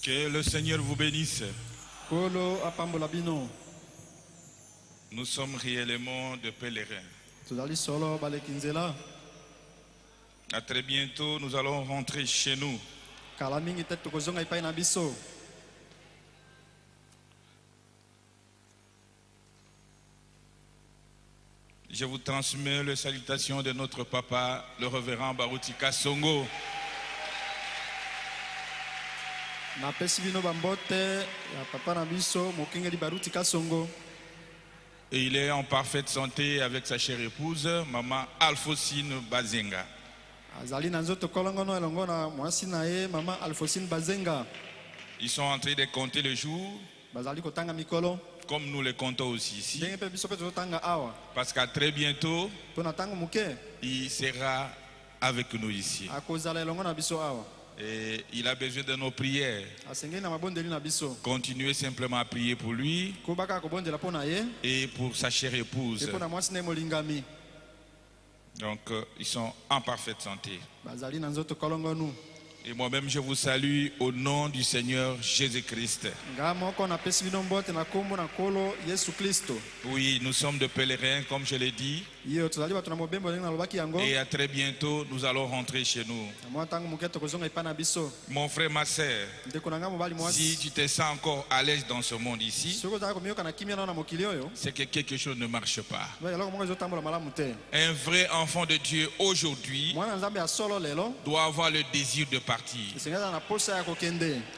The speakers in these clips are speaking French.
Que le Seigneur vous bénisse. Nous sommes réellement de pèlerins. À très bientôt, nous allons rentrer chez nous. Je vous transmets les salutations de notre papa, le révérend Baruti Kasongo. Et il est en parfaite santé avec sa chère épouse, maman Alphonsine Bazenga. Ils sont en train de compter les jours, comme nous les comptons aussi ici. Parce qu'à très bientôt, il sera avec nous ici. Et il a besoin de nos prières. Continuez simplement à prier pour lui et pour sa chère épouse. Donc ils sont en parfaite santé. Et moi-même, je vous salue au nom du Seigneur Jésus-Christ. Oui, nous sommes de pèlerins, comme je l'ai dit. Et à très bientôt, nous allons rentrer chez nous. Mon frère, ma sœur, si tu te sens encore à l'aise dans ce monde ici, c'est que quelque chose ne marche pas. Un vrai enfant de Dieu aujourd'hui doit avoir le désir de partir.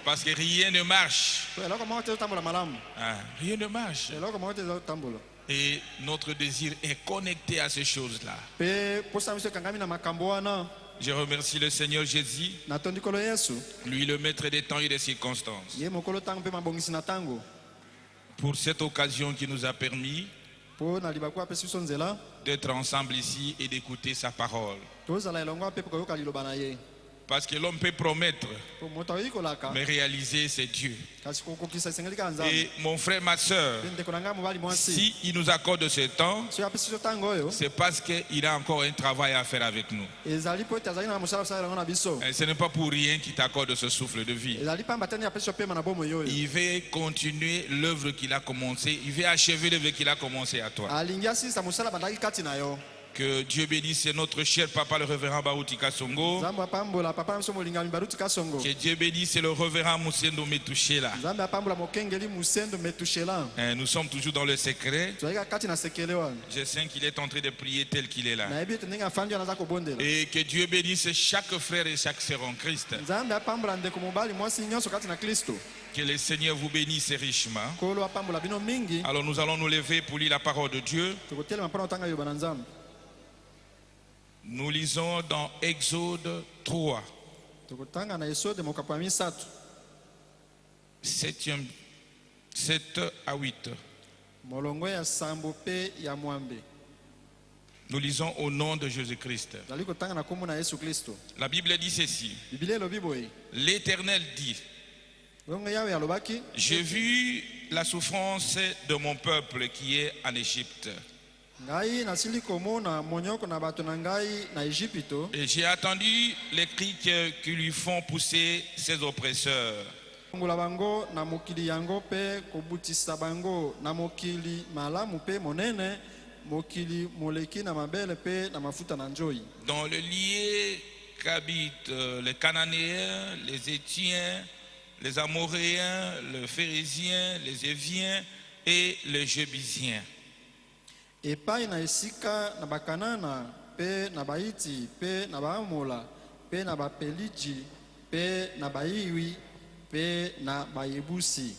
Parce que rien ne marche. Rien ne marche. Et notre désir est connecté à ces choses-là. Je remercie le Seigneur Jésus, lui le maître des temps et des circonstances, pour cette occasion qui nous a permis d'être ensemble ici et d'écouter sa parole. Parce que l'homme peut promettre, mais réaliser c'est Dieu. Et mon frère, ma soeur, si il nous accorde ce temps, c'est parce qu'il a encore un travail à faire avec nous. Et ce n'est pas pour rien qu'il t'accorde ce souffle de vie. Il veut continuer l'œuvre qu'il a commencée. Il veut achever l'œuvre qu'il a commencée à toi. Que Dieu bénisse notre cher papa le révérend Baruti Kasongo. Que Dieu bénisse le révérend Musendo Metouchela. Nous sommes toujours dans le secret. Je sens qu'il est en train de prier tel qu'il est là. Et que Dieu bénisse chaque frère et chaque sœur en Christ. Que le Seigneur vous bénisse richement. Alors nous allons nous lever pour lire la parole de Dieu. Nous lisons dans Exode 3, 7 à 8. Nous lisons au nom de Jésus-Christ. La Bible dit ceci. L'Éternel dit: j'ai vu la souffrance de mon peuple qui est en Égypte. Et j'ai attendu les cris qui lui font pousser ses oppresseurs. Dans le lieu qu'habitent les Cananéens, les Héthiens, les Amoréens, les Phérésiens, les Éviens et les Jébusiens. Epai na esika na bakanana pe na baiti pe na baamola pe na bapeliji pe na baiwi pe na bayebusi.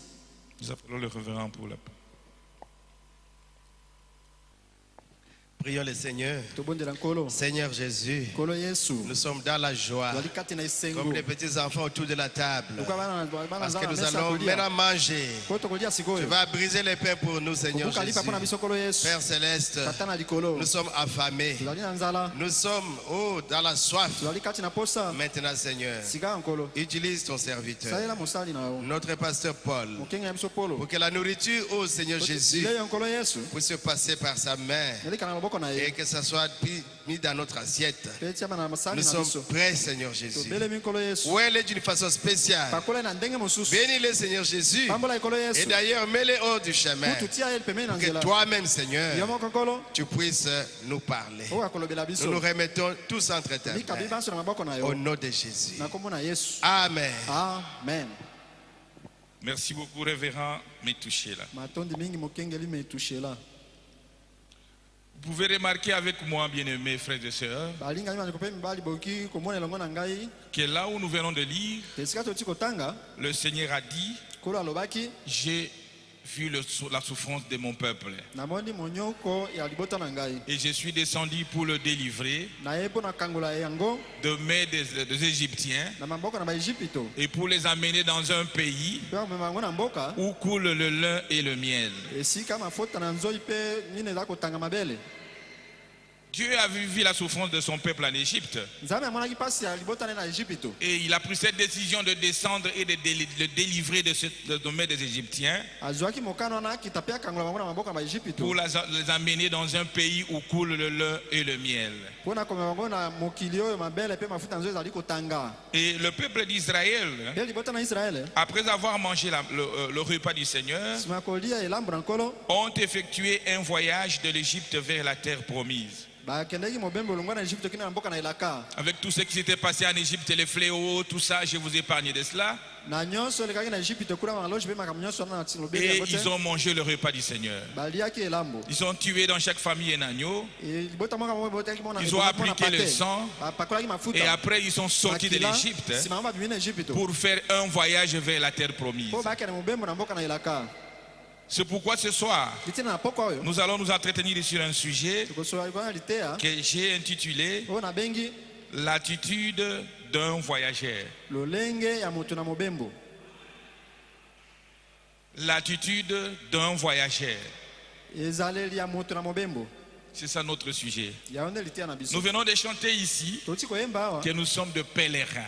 Nous appelons le révérend pour la paix. Prions le Seigneur. Seigneur Jésus, nous sommes dans la joie, comme les petits enfants autour de la table, parce que nous allons maintenant manger. Tu vas briser les pains pour nous, Seigneur Jésus. Père Céleste, nous sommes affamés. Nous sommes dans la soif. Maintenant, Seigneur, utilise ton serviteur, notre pasteur Paul, pour que la nourriture, ô Seigneur Jésus, puisse passer par sa main et que ça soit mis dans notre assiette. Nous sommes prêts, Seigneur Jésus. Où elle est d'une façon spéciale. Bénis-le, Seigneur Jésus. Et d'ailleurs, mets-les hors du chemin. Pour que toi-même, Seigneur, tu puisses nous parler. Nous nous remettons tous entre tes mains. Au nom de Jésus. Amen. Amen. Merci beaucoup, révérend Metouchela. Vous pouvez remarquer avec moi, bien-aimés frères et sœurs, que là où nous venons de lire, le Seigneur a dit: j'ai vu la souffrance de mon peuple et je suis descendu pour le délivrer de main des Égyptiens et pour les amener dans un pays où coule le lin et le miel. Dieu a vu la souffrance de son peuple en Égypte. Et il a pris cette décision de descendre et de le délivrer de cette domaine des Égyptiens pour les amener dans un pays où coule le lait et le miel. Et le peuple d'Israël, après avoir mangé le repas du Seigneur, ont effectué un voyage de l'Égypte vers la terre promise. Avec tout ce qui s'était passé en Égypte, les fléaux, tout ça, je vous épargne de cela. Et ils ont mangé le repas du Seigneur. Ils ont tué dans chaque famille un agneau. Ils ont appliqué le sang. Et après, ils sont sortis de l'Égypte pour faire un voyage vers la terre promise. C'est pourquoi ce soir, nous allons nous entretenir sur un sujet que j'ai intitulé l'attitude d'un voyageur. L'attitude d'un voyageur. C'est ça notre sujet. Nous venons de chanter ici que nous sommes de pèlerins.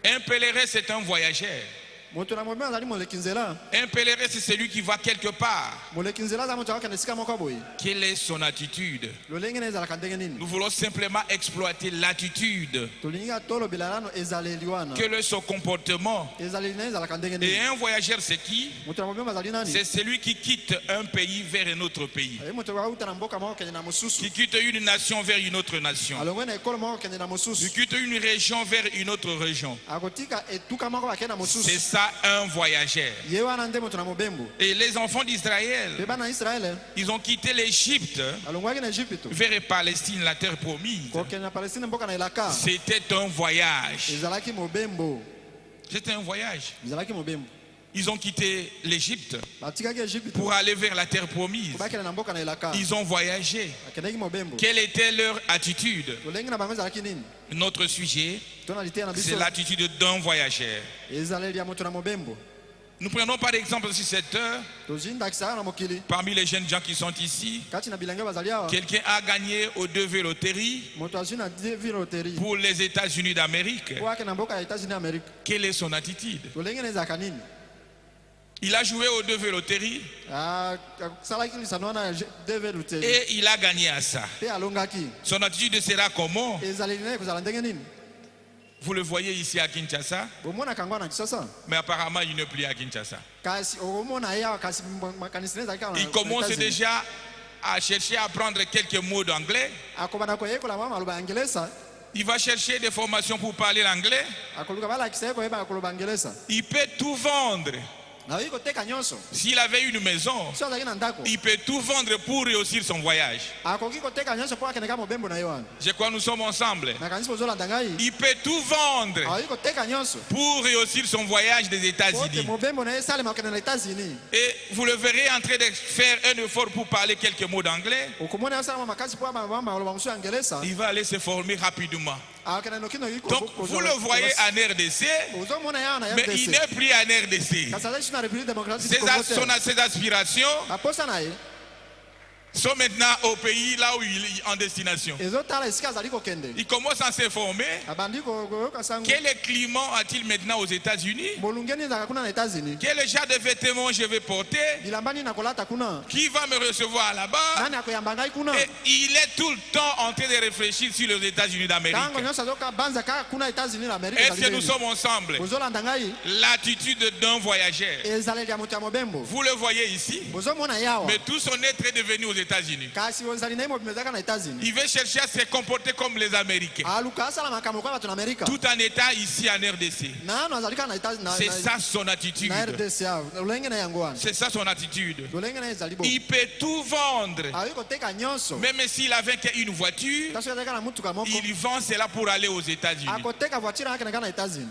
Un pèlerin, c'est un voyageur. Un pèlerin, c'est celui qui va quelque part. Quelle est son attitude? Nous voulons simplement exploiter l'attitude. Quel est son comportement? Et un voyageur, c'est qui? C'est celui qui quitte un pays vers un autre pays. Qui quitte une nation vers une autre nation. Qui quitte une région vers une autre région. C'est ça un voyageur. Et les enfants d'Israël, ils ont quitté l'Égypte vers Palestine, la terre promise. C'était un voyage. C'était un voyage. Ils ont quitté l'Égypte pour aller vers la terre promise. Ils ont voyagé. Quelle était leur attitude? Notre sujet, c'est l'attitude d'un voyageur. Nous prenons par exemple sur cette heure, parmi les jeunes gens qui sont ici, quelqu'un a gagné aux 2 loteries pour les États-Unis d'Amérique. Quelle est son attitude? Il a joué aux 2 loteries et il a gagné à ça. Son attitude sera comment? Vous le voyez ici à Kinshasa, mais apparemment il n'est plus à Kinshasa. Il commence déjà à chercher à apprendre quelques mots d'anglais. Il va chercher des formations pour parler l'anglais. Il peut tout vendre. S'il avait une maison, il peut tout vendre pour réussir son voyage. Je crois que nous sommes ensemble. Il peut tout vendre pour réussir son voyage des États-Unis. Et vous le verrez en train de faire un effort pour parler quelques mots d'anglais. Il va aller se former rapidement. Donc vous le voyez en RDC, mais il n'est plus en RDC. Ses aspirations sont maintenant au pays là où il est en destination. Il commence à s'informer. Quel climat a-t-il maintenant aux États-Unis? Quel genre de vêtements je vais porter? Qui va me recevoir là-bas? Et il est tout le temps en train de réfléchir sur les États-Unis d'Amérique. Est-ce que nous sommes ensemble? L'attitude d'un voyageur. Vous le voyez ici, mais tout son être est devenu aux États-Unis. Il veut chercher à se comporter comme les Américains, tout en étant ici en RDC. C'est ça son attitude. C'est ça son attitude. Il peut tout vendre. Même s'il avait une voiture, il vend cela pour aller aux États-Unis.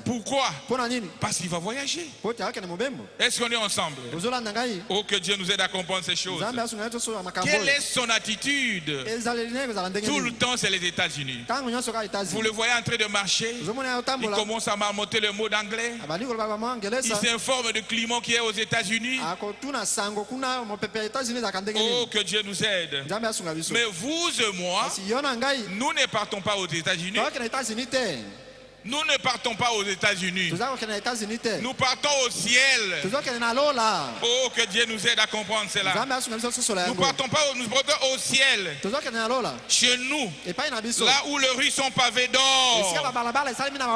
Pourquoi? Parce qu'il va voyager. Est-ce qu'on est ensemble? Oh, que Dieu nous aide à comprendre ces choses. Quelle Quelle est son attitude? Tout le temps, c'est les États-Unis. Vous le voyez en train de marcher. Il commence à marmotter le mot d'anglais. Il s'informe du climat qui est aux États-Unis. Oh, que Dieu nous aide. Mais vous et moi, nous ne partons pas aux États-Unis. Nous ne partons pas aux États-Unis. Nous partons au ciel. Oh, que Dieu nous aide à comprendre cela. Nous partons pas au ciel. Chez nous, là où les rues sont pavées d'or,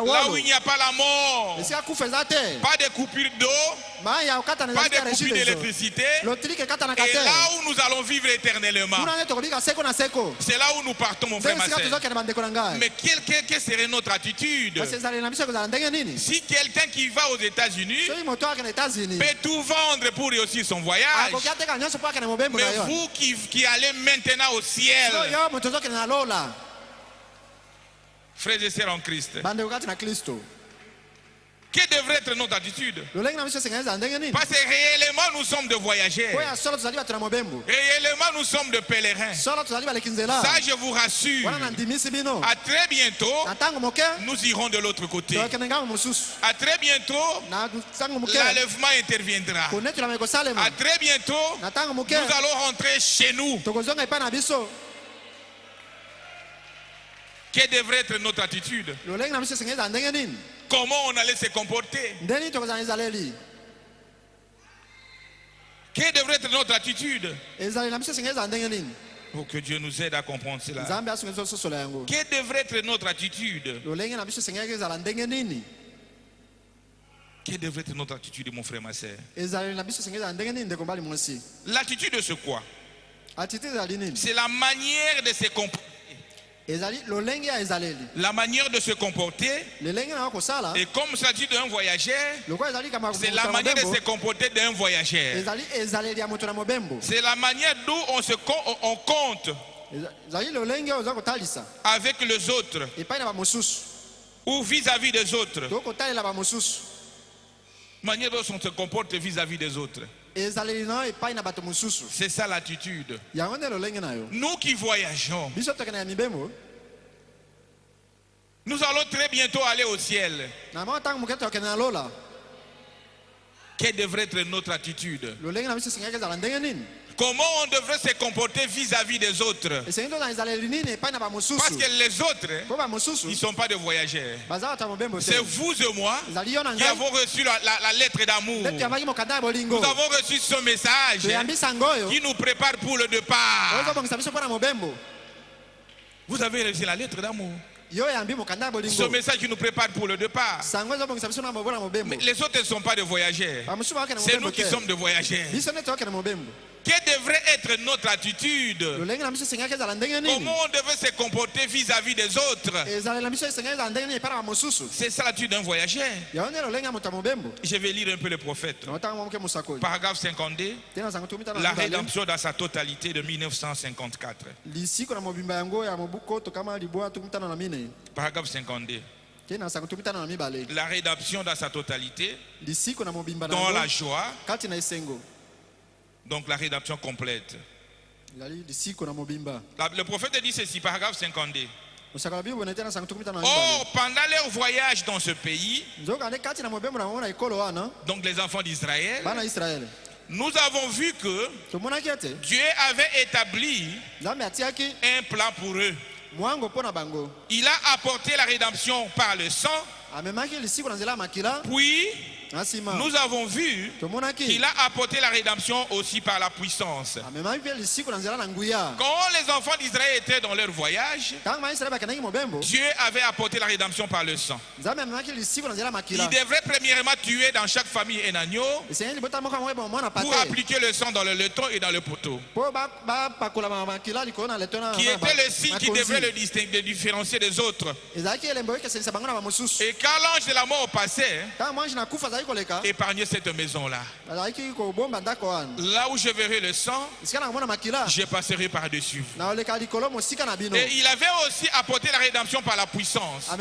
là où il n'y a pas la mort, pas de coupure d'eau, pas de coupure d'électricité, et là où nous allons vivre éternellement. C'est là où nous partons, mon frère, ma soeur. Mais quelle serait notre attitude? Si quelqu'un qui va aux États-Unis peut tout vendre pour réussir son voyage, mais vous qui allez maintenant au ciel, frères et sœurs en Christ, quelle devrait être notre attitude? Parce que réellement nous sommes de voyageurs. Réellement nous sommes de pèlerins. Ça je vous rassure. À très bientôt, nous irons de l'autre côté. À très bientôt, l'enlèvement interviendra. À très bientôt, nous allons rentrer chez nous. Quelle devrait être notre attitude? Comment on allait se comporter? Quelle devrait être notre attitude? Pour que Dieu nous aide à comprendre cela. Quelle devrait être notre attitude? Quelle devrait être notre attitude, mon frère, ma soeur? L'attitude de ce quoi? C'est la manière de se comporter. La manière de se comporter, et comme ça dit d'un voyageur, c'est la manière de se comporter d'un voyageur. C'est la manière d'où on compte avec les autres ou vis-à-vis des autres. Manière dont on se comporte vis-à-vis des autres. C'est ça l'attitude. Nous qui voyageons, nous allons très bientôt aller au ciel. Quelle devrait être notre attitude? Comment on devrait se comporter vis-à-vis des autres? Parce que les autres, ils ne sont pas des voyageurs. C'est vous et moi qui avons reçu la lettre d'amour. Nous avons reçu ce message qui nous prépare pour le départ. Vous avez reçu la lettre d'amour. Ce message qui nous prépare pour le départ. Mais les autres ne sont pas des voyageurs. C'est nous qui sommes des voyageurs. Quelle devrait être notre attitude? Comment on devrait se comporter vis-à-vis des autres? C'est ça l'attitude d'un voyageur. Je vais lire un peu le prophète. Paragraphe 52. La rédemption dans sa totalité de 1954. Paragraphe 52. La rédemption dans sa totalité, dans la joie. Donc la rédemption complète. Le prophète dit ceci, paragraphe 52. Or, pendant leur voyage dans ce pays, donc les enfants d'Israël, nous avons vu que Dieu avait établi un plan pour eux. Il a apporté la rédemption par le sang. Puis, nous avons vu qu'il a apporté la rédemption aussi par la puissance. Quand les enfants d'Israël étaient dans leur voyage, Dieu avait apporté la rédemption par le sang. Il devrait premièrement tuer dans chaque famille un agneau pour appliquer le sang dans le laiton et dans le poteau, qui était le signe qui devrait le différencier des autres. Et quand l'ange de la mort passait, épargner cette maison-là. Là où je verrai le sang, je passerai par-dessus vous. Et il avait aussi apporté la rédemption par la puissance. Quand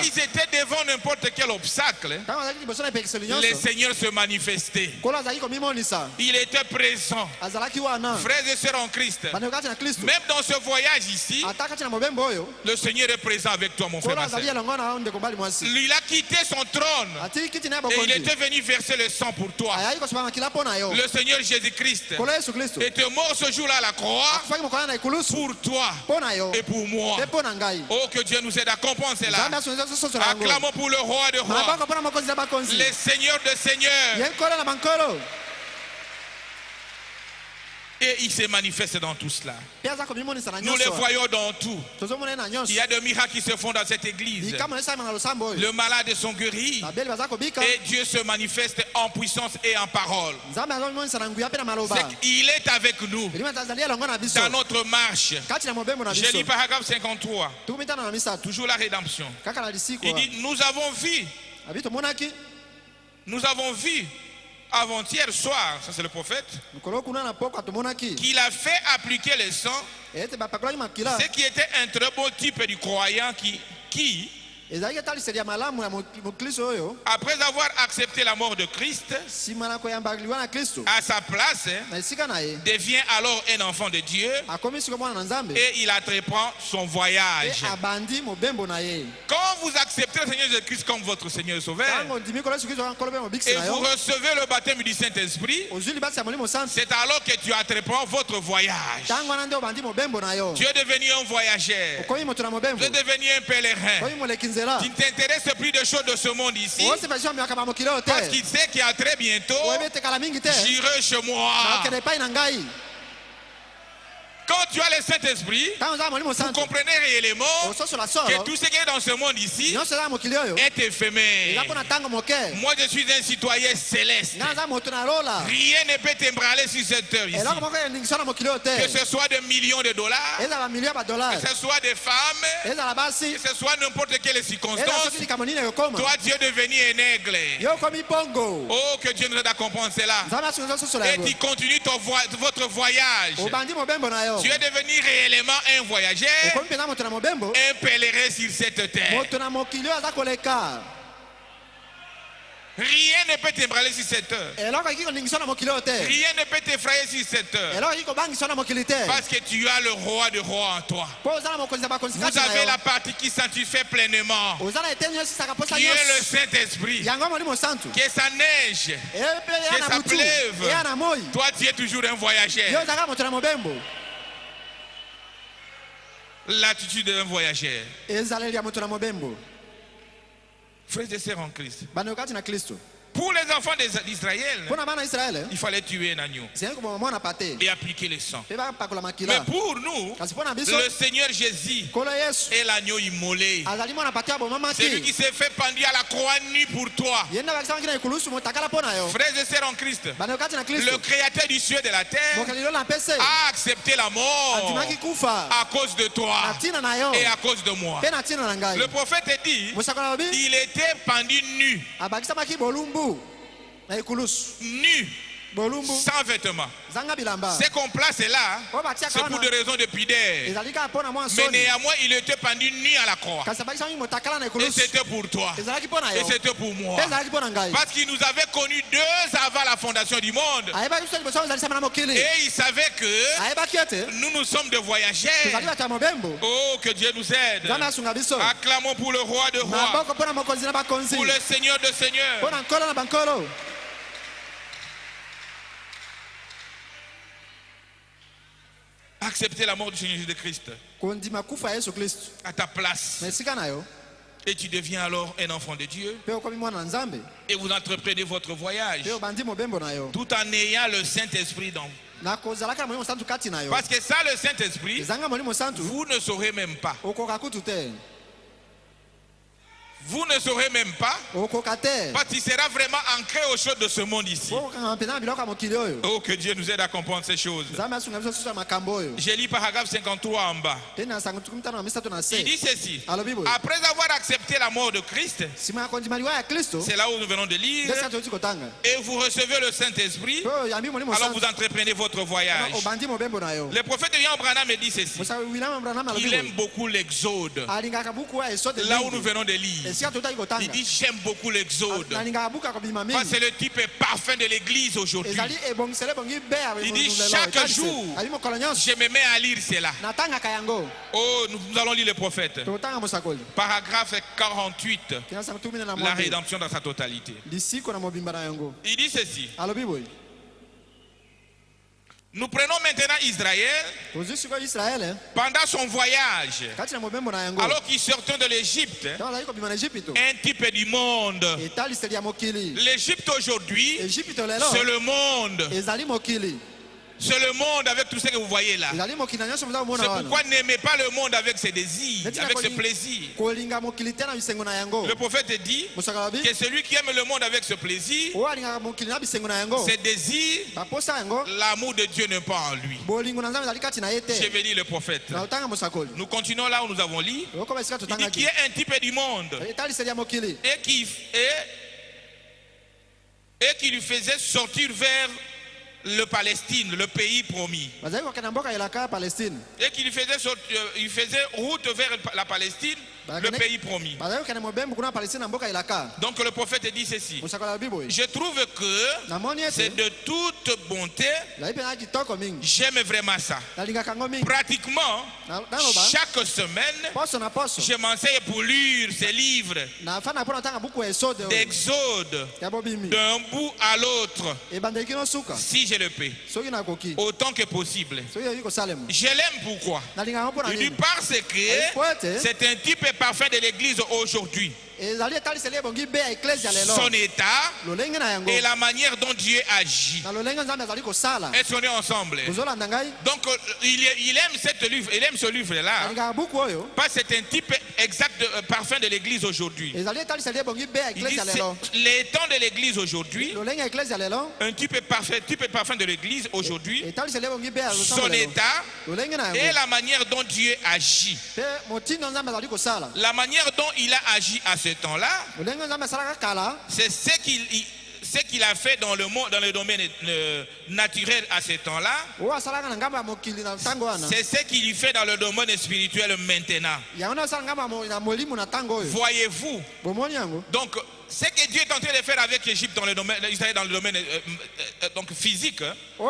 ils étaient devant n'importe quel obstacle, le Seigneur se manifestait. Il était présent. Frères et sœurs en Christ, même dans ce voyage ici, le Seigneur est présent avec toi, mon frère. Il a quitté son trône et il était venu verser le sang pour toi. Le Seigneur Jésus-Christ était mort ce jour-là à la croix pour toi et pour moi. Oh, que Dieu nous aide à comprendre cela. Acclamons pour le roi de rois, le Seigneur de seigneurs. Et il se manifeste dans tout cela. Nous le voyons dans tout. Il y a des miracles qui se font dans cette église. Le malade sont guéris. Et Dieu se manifeste en puissance et en parole. Il est avec nous dans notre marche. Je lis paragraphe 53. Toujours la rédemption. Il dit, nous avons vu avant-hier soir, ça c'est le prophète, qu'il a fait appliquer le sang, ce qui était un très beau type du croyant qui après avoir accepté la mort de Christ, à sa place, devient alors un enfant de Dieu et il entreprend son voyage. Quand vous acceptez le Seigneur Jésus-Christ comme votre Seigneur et Sauveur et vous recevez le baptême du Saint-Esprit, c'est alors que tu entreprends votre voyage. Tu es devenu un voyageur, tu es devenu un pèlerin. Tu ne t'intéresses plus des choses de ce monde ici, parce qu'il sait qu'il y a très bientôt, j'irai chez moi. Quand tu as le Saint-Esprit, vous comprenez réellement que tout ce qui est dans ce monde ici est éphémère. Moi, je suis un citoyen céleste. Rien ne peut t'embraler sur cette terre ici. Que ce soit des millions de dollars, que ce soit des femmes, que ce soit n'importe quelle circonstance, toi, tu es devenu un aigle. Oh, que Dieu nous aide à comprendre cela. Et tu continues votre voyage. Tu es devenu réellement un voyageur, un pèlerin sur cette terre. Rien ne peut t'embraler sur cette terre. Rien ne peut t'effrayer sur cette terre. Parce que tu as le roi de rois en toi. Vous avez la partie qui sanctifie pleinement, qui est le Saint-Esprit. Que ça neige, que ça pleuve, toi tu es toujours un voyageur. L'attitude d'un voyageur. Frères et sœurs en Christ. Pour les enfants d'Israël, il fallait tuer un agneau et appliquer le sang. Mais pour nous, le Seigneur Jésus est l'agneau immolé. C'est lui qui s'est fait pendir à la croix nue pour toi. Frères et sœurs en Christ, le Créateur du ciel et de la terre a accepté la mort à cause de toi et à cause de moi. Le prophète dit, il était pendu nu. Nu, sans vêtements. Ce qu'on place là, c'est pour des raisons de pudeur. Mais néanmoins, il était pendu nu à la croix. Et c'était pour toi. Et c'était pour moi. Parce qu'il nous avait connus 2 avant la fondation du monde. Et il savait que nous sommes des voyageurs. Oh, que Dieu nous aide. Acclamons pour le roi de rois, pour le Seigneur de seigneurs. Accepter la mort du Seigneur Jésus-Christ à ta place. Et tu deviens alors un enfant de Dieu. Et vous entreprenez votre voyage tout en ayant le Saint-Esprit dans vous. Parce que ça, le Saint-Esprit, vous ne saurez même pas. Vous ne saurez même pas, parce qu'il sera vraiment ancré aux choses de ce monde ici. Oh, que Dieu nous aide à comprendre ces choses. J'ai lu paragraphe 53 en bas. Il dit ceci. Après avoir accepté la mort de Christ, c'est là où nous venons de lire, et vous recevez le Saint-Esprit, alors vous entreprenez votre voyage. Le prophète William Branham me dit ceci. Il aime beaucoup l'exode. Là où nous venons de lire. Il dit j'aime beaucoup l'exode. C'est le type parfum de l'église aujourd'hui. Il dit chaque jour je me mets à lire cela. Oh, nous allons lire le prophète. Paragraphe 48. La rédemption dans sa totalité. Il dit ceci. Nous prenons maintenant Israël pendant son voyage, alors qu'il sortait de l'Égypte, un type du monde. L'Égypte aujourd'hui, c'est le monde. C'est le monde avec tout ce que vous voyez là. C'est pourquoi n'aimez pas le monde avec ses désirs, avec ses plaisirs. Le prophète dit que celui qui aime le monde avec ce plaisir, ses désirs, l'amour de Dieu n'est pas en lui. Je vais lire le prophète. Nous continuons là où nous avons lu. Il dit qu'il est un type du monde et qui lui faisait sortir vers le Palestine, le pays promis. Et qu'il faisait route vers la Palestine, le pays promis. Donc le prophète dit ceci. Je trouve que c'est de toute bonté. J'aime vraiment ça. Pratiquement, chaque semaine, je m'enseigne pour lire ces livres d'Exode d'un bout à l'autre, si je le peux, autant que possible. Je l'aime pourquoi? Il dit parce que c'est un type parfait de l'église aujourd'hui. Son état et la manière dont Dieu agit. Est-ce qu'on est ensemble? Donc il aime ce livre-là parce que c'est un type exact parfum de l'église aujourd'hui. Les temps de l'église aujourd'hui, un type parfum de l'église aujourd'hui, son état et la manière dont Dieu agit. La manière dont il a agi à ce temps-là, c'est ce qu'il a fait dans le domaine naturel à ce temps-là. C'est ce qu'il fait dans le domaine spirituel maintenant. Voyez-vous? Donc ce que Dieu est en train de faire avec l'Égypte dans le domaine d'Israël, dans le domaine donc physique,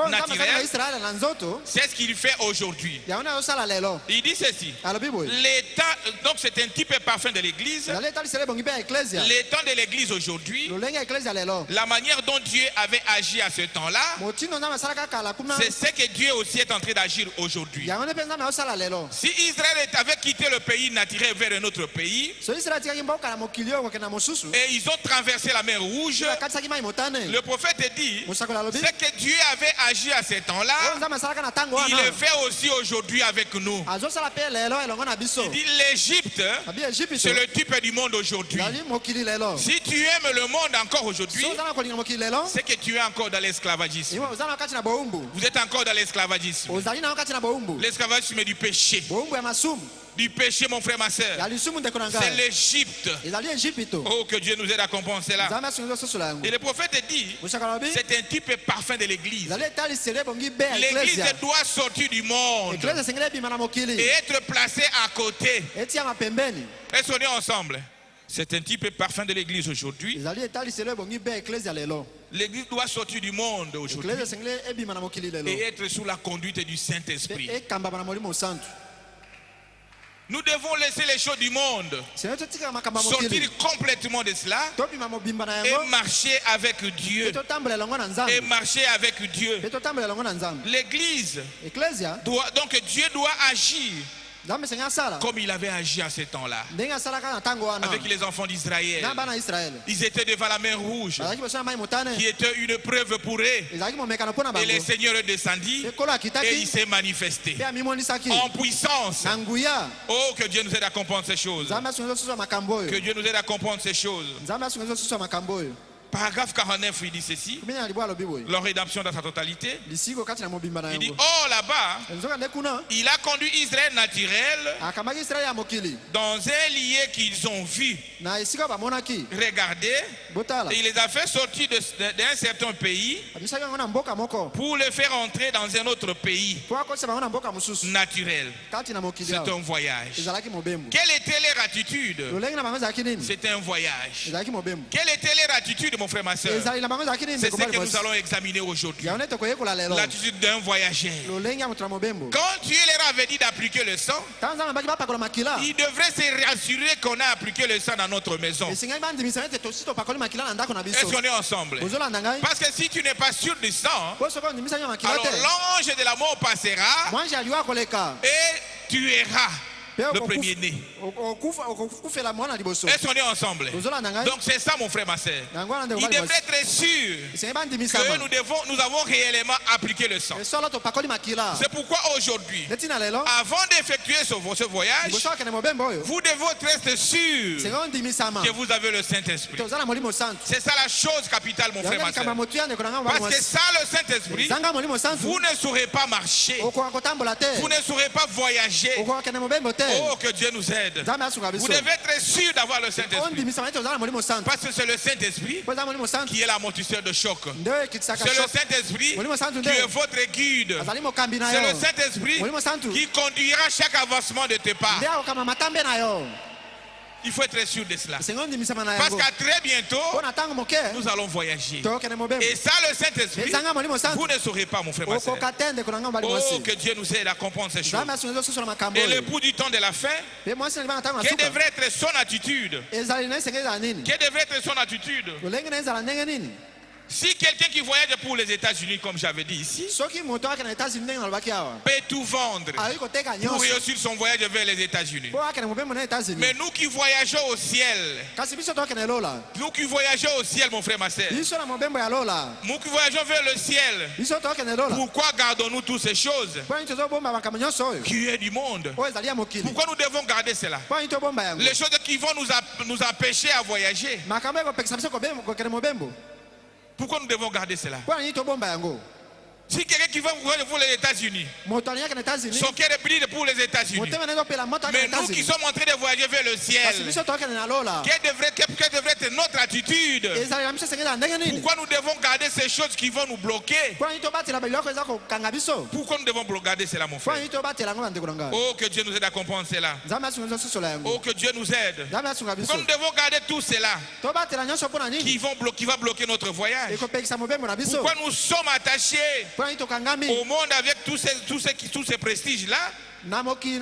naturel, c'est ce qu'il fait aujourd'hui. Il dit ceci. L'état, donc c'est un type parfum de l'église. L'état de l'église aujourd'hui, la manière dont Dieu avait agi à ce temps-là, c'est ce que Dieu aussi est en train d'agir aujourd'hui. Si Israël avait quitté le pays naturel vers un autre pays, et ils ont traversé la mer Rouge, le prophète dit ce que Dieu avait agi à ce temps-là, il le fait aussi aujourd'hui avec nous. Il dit l'Égypte, c'est le type du monde aujourd'hui. Si tu aimes le monde encore aujourd'hui, c'est que tu es encore dans l'esclavagisme. Vous êtes encore dans l'esclavagisme. L'esclavagisme du péché. Du péché, mon frère, ma soeur. C'est l'Égypte. Oh, que Dieu nous aide à comprendre cela. Et le prophète dit c'est un type parfum de l'église. L'église doit sortir du monde et être placée à côté. Est-ce qu'on est ensemble? C'est un type parfum de l'église aujourd'hui. L'église doit sortir du monde aujourd'hui et être sous la conduite du Saint-Esprit. Nous devons laisser les choses du monde, sortir complètement de cela et marcher avec Dieu. Et marcher avec Dieu. L'église doit, donc Dieu doit agir comme il avait agi à ces temps-là avec les enfants d'Israël. Ils étaient devant la mer Rouge qui était une preuve pour eux, et le Seigneur est descendu et il s'est manifesté en puissance. Oh, que Dieu nous aide à comprendre ces choses. Que Dieu nous aide à comprendre ces choses. Paragraphe 49, il dit ceci: leur rédemption dans sa totalité. Il dit, oh, là-bas, il a conduit Israël naturel dans un lieu qu'ils ont vu. Regardez, et il les a fait sortir d'un certain pays pour les faire entrer dans un autre pays naturel. C'est un voyage. Quelle était leur attitude? C'était un voyage. Quelle était leur attitude, mon frère, ma soeur? C'est ce que nous allons examiner aujourd'hui. L'attitude d'un voyageur. Quand Dieu leur avait dit d'appliquer le sang, il devrait se rassurer qu'on a appliqué le sang dans notre maison. Est-ce qu'on est ensemble? Parce que si tu n'es pas sûr du sang, alors l'ange de la mort passera et tuera le premier-né. Est-ce qu'on est ensemble? Donc c'est ça, mon frère, ma soeur. Il devrait être sûr que nous avons réellement appliqué le sang. C'est pourquoi aujourd'hui, avant d'effectuer ce voyage, vous devez être sûr que vous avez le Saint-Esprit. C'est ça la chose capitale, mon frère, ma soeur. Parce que sans le Saint-Esprit, vous ne saurez pas marcher. Vous ne saurez pas voyager. Oh, que Dieu nous aide. Vous devez être sûr d'avoir le Saint-Esprit. Parce que c'est le Saint-Esprit qui est l'amortisseur de choc. C'est le Saint-Esprit qui est votre guide. C'est le Saint-Esprit qui conduira chaque avancement de tes pas. Il faut être sûr de cela. Parce qu'à très bientôt, nous allons voyager. Et ça, le Saint-Esprit, vous ne saurez pas, mon frère, ma soeur. Oh, que Dieu nous aide à comprendre ces choses. Et le bout du temps de la fin, quelle devrait être son attitude? Quelle devrait être son attitude? Si quelqu'un qui voyage pour les États-Unis, comme j'avais dit ici, peut tout vendre pour réussir son voyage vers les États-Unis. Mais nous qui voyageons au ciel, mon frère, ma soeur, nous qui voyageons vers le ciel, pourquoi gardons-nous toutes ces choses qui est du monde? Pourquoi nous devons garder cela? Les choses qui vont nous empêcher à voyager. Pourquoi nous devons garder cela? Si quelqu'un qui va pour les États-Unis, son cœur brille pour les États-Unis, mais nous qui sommes en train de voyager vers le ciel, quelle devrait être notre attitude? Pourquoi nous devons garder ces choses qui vont nous bloquer? Pourquoi nous devons garder cela, mon frère? Oh, que Dieu nous aide à comprendre cela. Oh, que Dieu nous aide. Pourquoi nous devons garder tout cela qui va bloquer notre voyage? Pourquoi nous sommes attachés au monde avec tous ces prestiges-là qui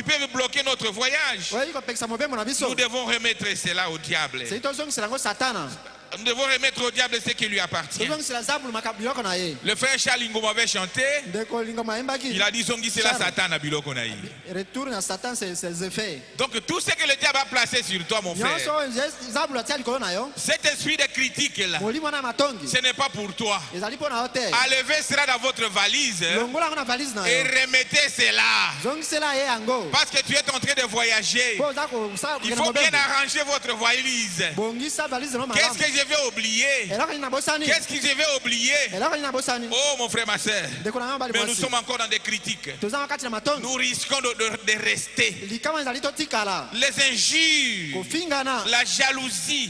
peuvent bloquer notre voyage? Nous devons remettre cela au diable. Nous devons remettre au diable ce qui lui appartient. Le frère Charles Ngoma avait chanté. Il a dit Zongi c'est la Satan à Biloko Naï. Donc tout ce que le diable a placé sur toi, mon frère, cet esprit de critique là, ce n'est pas pour toi. Enlevez cela dans votre valise et remettez cela. Parce que tu es en train de voyager. Il faut bien arranger votre valise. Qu'est-ce que je vais oublier? Qu'est-ce que je vais oublier? Oh, mon frère, ma soeur, mais nous sommes encore dans des critiques. Nous risquons de rester. Les injures, la jalousie,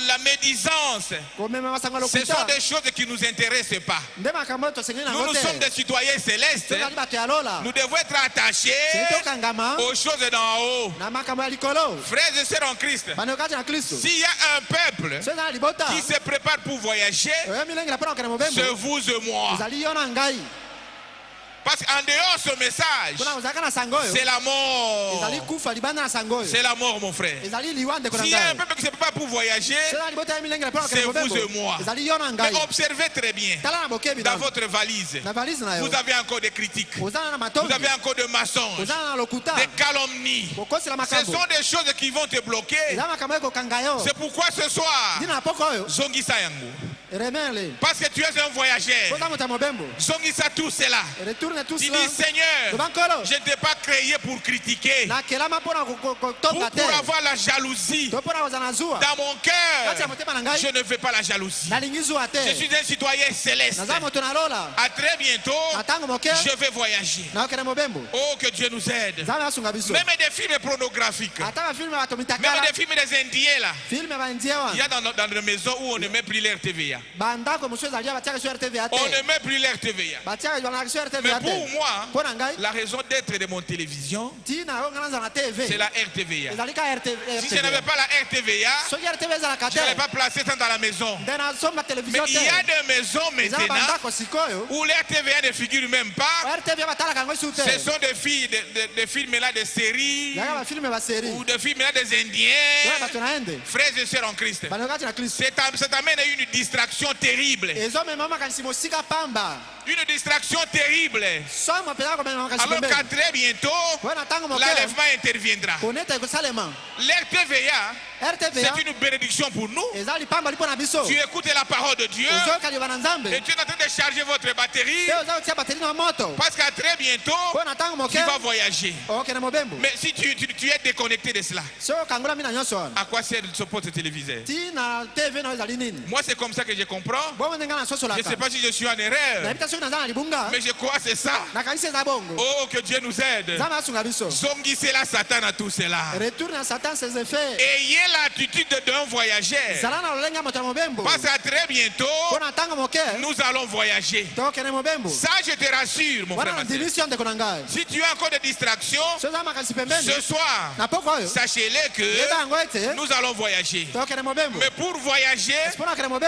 la médisance, ce sont des choses qui ne nous intéressent pas. Nous sommes des citoyens célestes. Nous devons être attachés aux choses d'en haut. Frères et sœurs en Christ, s'il y a un peuple qui se prépare pour voyager, c'est vous et moi. Parce qu'en dehors ce message, c'est la mort. C'est la mort, mon frère. S'il y a un peuple qui ne peut pas pour voyager, c'est vous et moi. Mais observez très bien. Dans votre valise, vous avez encore des critiques. Vous avez encore des mensonges, des calomnies. Ce sont des choses qui vont te bloquer. C'est pourquoi ce soir, Zongisa Yangu. Parce que tu es un voyageur. Zongisa tout cela. Tu dis Seigneur, je ne t'ai pas créé pour critiquer, pour avoir la jalousie. Dans mon cœur, je ne veux pas la jalousie. Je suis un citoyen céleste. À très bientôt, je vais voyager. Oh, que Dieu nous aide. Même des films pornographiques, même des films des Indiens là. Il y a dans les maisons où on ne met plus l'air TVA. On ne met plus l'air TVA. Mais pour moi, la raison d'être de mon télévision, c'est la RTVA. Si je n'avais pas la RTVA, je n'allais pas placer ça dans la maison. Mais il y a des maisons maintenant où l'RTVA ne figure même pas. Ce sont des films là, des séries, ou des films là, des Indiens, frères et sœurs en Christ. Ça t'amène à une distraction terrible. Une distraction terrible. Alors qu'à très bientôt, l'enlèvement interviendra. L'RTVA, c'est une bénédiction pour nous. Tu écoutes la parole de Dieu et tu es en train de charger votre batterie, parce qu'à très bientôt, tu vas voyager. Mais si tu es déconnecté de cela, à quoi sert ce poste téléviseur? Moi, c'est comme ça que je comprends. Je ne sais pas si je suis en erreur, mais je crois que c'est ça. Oh, que Dieu nous aide. Zongissez la Satan à tout cela. Ayez l'attitude d'un voyageur. Parce qu'à très bientôt, nous allons voyager. Ça, je te rassure, mon frère. Si tu as encore des distractions, ce soir, sachez-le que nous allons voyager. Mais pour voyager,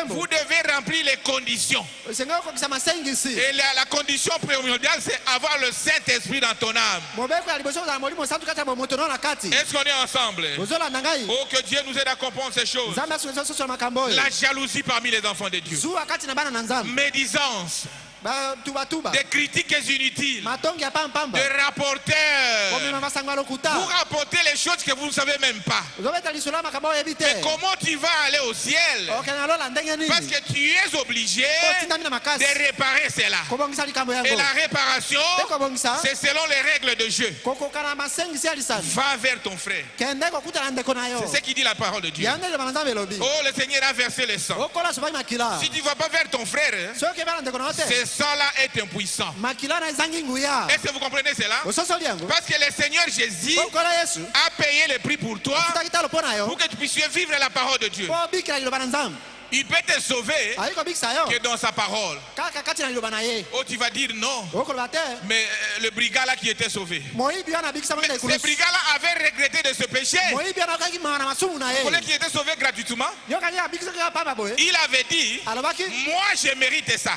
vous devez remplir les conditions. Et la condition primordiale, c'est avoir le Saint-Esprit dans ton âme. Est-ce qu'on est ensemble? Oh, que Dieu nous aide à comprendre ces choses. La jalousie parmi les enfants de Dieu. Médisance. Des critiques inutiles, des rapporteurs. Vous rapportez les choses que vous ne savez même pas. Mais comment tu vas aller au ciel? Parce que tu es obligé de réparer cela. Et la réparation, c'est selon les règles de jeu. Va vers ton frère. C'est ce qui dit la parole de Dieu. Oh, le Seigneur a versé le sang. Si tu ne vas pas vers ton frère, c'est sang-là est impuissant. Est-ce que vous comprenez cela? Parce que le Seigneur Jésus a payé le prix pour toi, pour que tu puisses vivre la parole de Dieu. Il peut te sauver que dans sa parole. Oh, tu vas dire non. Mais le brigand là qui était sauvé, ce brigand là avait regretté de ce péché. Vous voulez qu'il était sauvé gratuitement? Il avait dit, moi je mérite ça.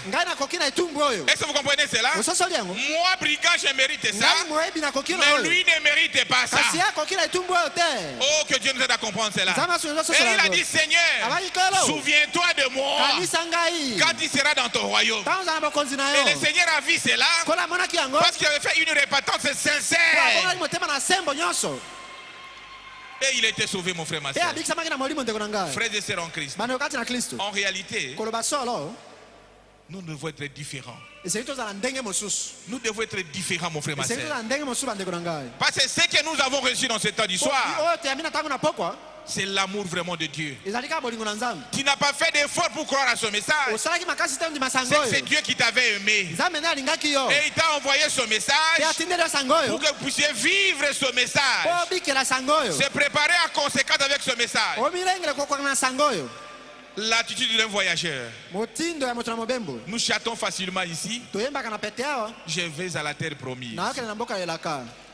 Est-ce que vous comprenez cela? Moi brigand je mérite ça, mais lui ne mérite pas ça. Oh, que Dieu nous aide à comprendre cela. Et il a dit, Seigneur, souviens-toi de moi quand il sera dans ton royaume. Et le Seigneur a vu cela parce qu'il avait fait une repentance sincère. Et il a été sauvé, mon frère, ma soeur. Frères et sœurs en Christ. En réalité, nous devons être différents. Nous devons être différents, mon frère, ma soeur. Parce que ce que nous avons reçu dans ce temps du soir, c'est l'amour vraiment de Dieu. Tu n'as pas fait d'effort pour croire à ce message. C'est Dieu qui t'avait aimé. Et il t'a envoyé ce message pour que vous puissiez vivre ce message. Se préparer à conséquence avec ce message. L'attitude d'un voyageur. Nous chantons facilement ici. Je vais à la terre promise.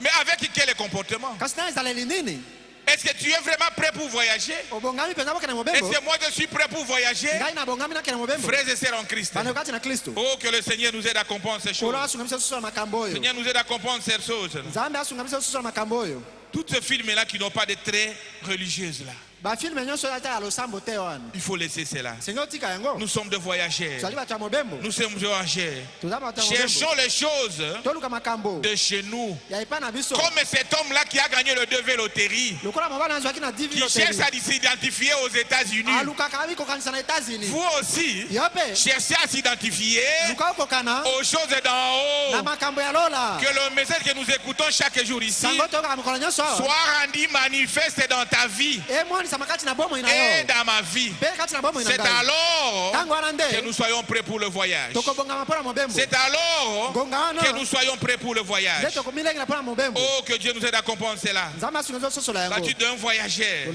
Mais avec quel comportement? Est-ce que tu es vraiment prêt pour voyager? Est-ce que moi je suis prêt pour voyager? Frères et sœurs en Christ. Oh, que le Seigneur nous aide à comprendre ces choses. Le Seigneur nous aide à comprendre ces choses. Toutes ces films-là qui n'ont pas de traits religieuses là. Il faut laisser cela. Nous sommes des voyageurs. Nous sommes voyageurs. Cherchons les choses de chez nous. Comme cet homme-là qui a gagné le 2V loterie, qui cherche à s'identifier aux États-Unis. Vous aussi, cherchez à s'identifier aux choses d'en haut. Que le message que nous écoutons chaque jour ici soit rendu manifeste dans ta vie et dans ma vie. C'est alors que nous soyons prêts pour le voyage. C'est alors que nous soyons prêts pour le voyage. Oh, que Dieu nous aide à comprendre cela. L'attitude d'un voyageur.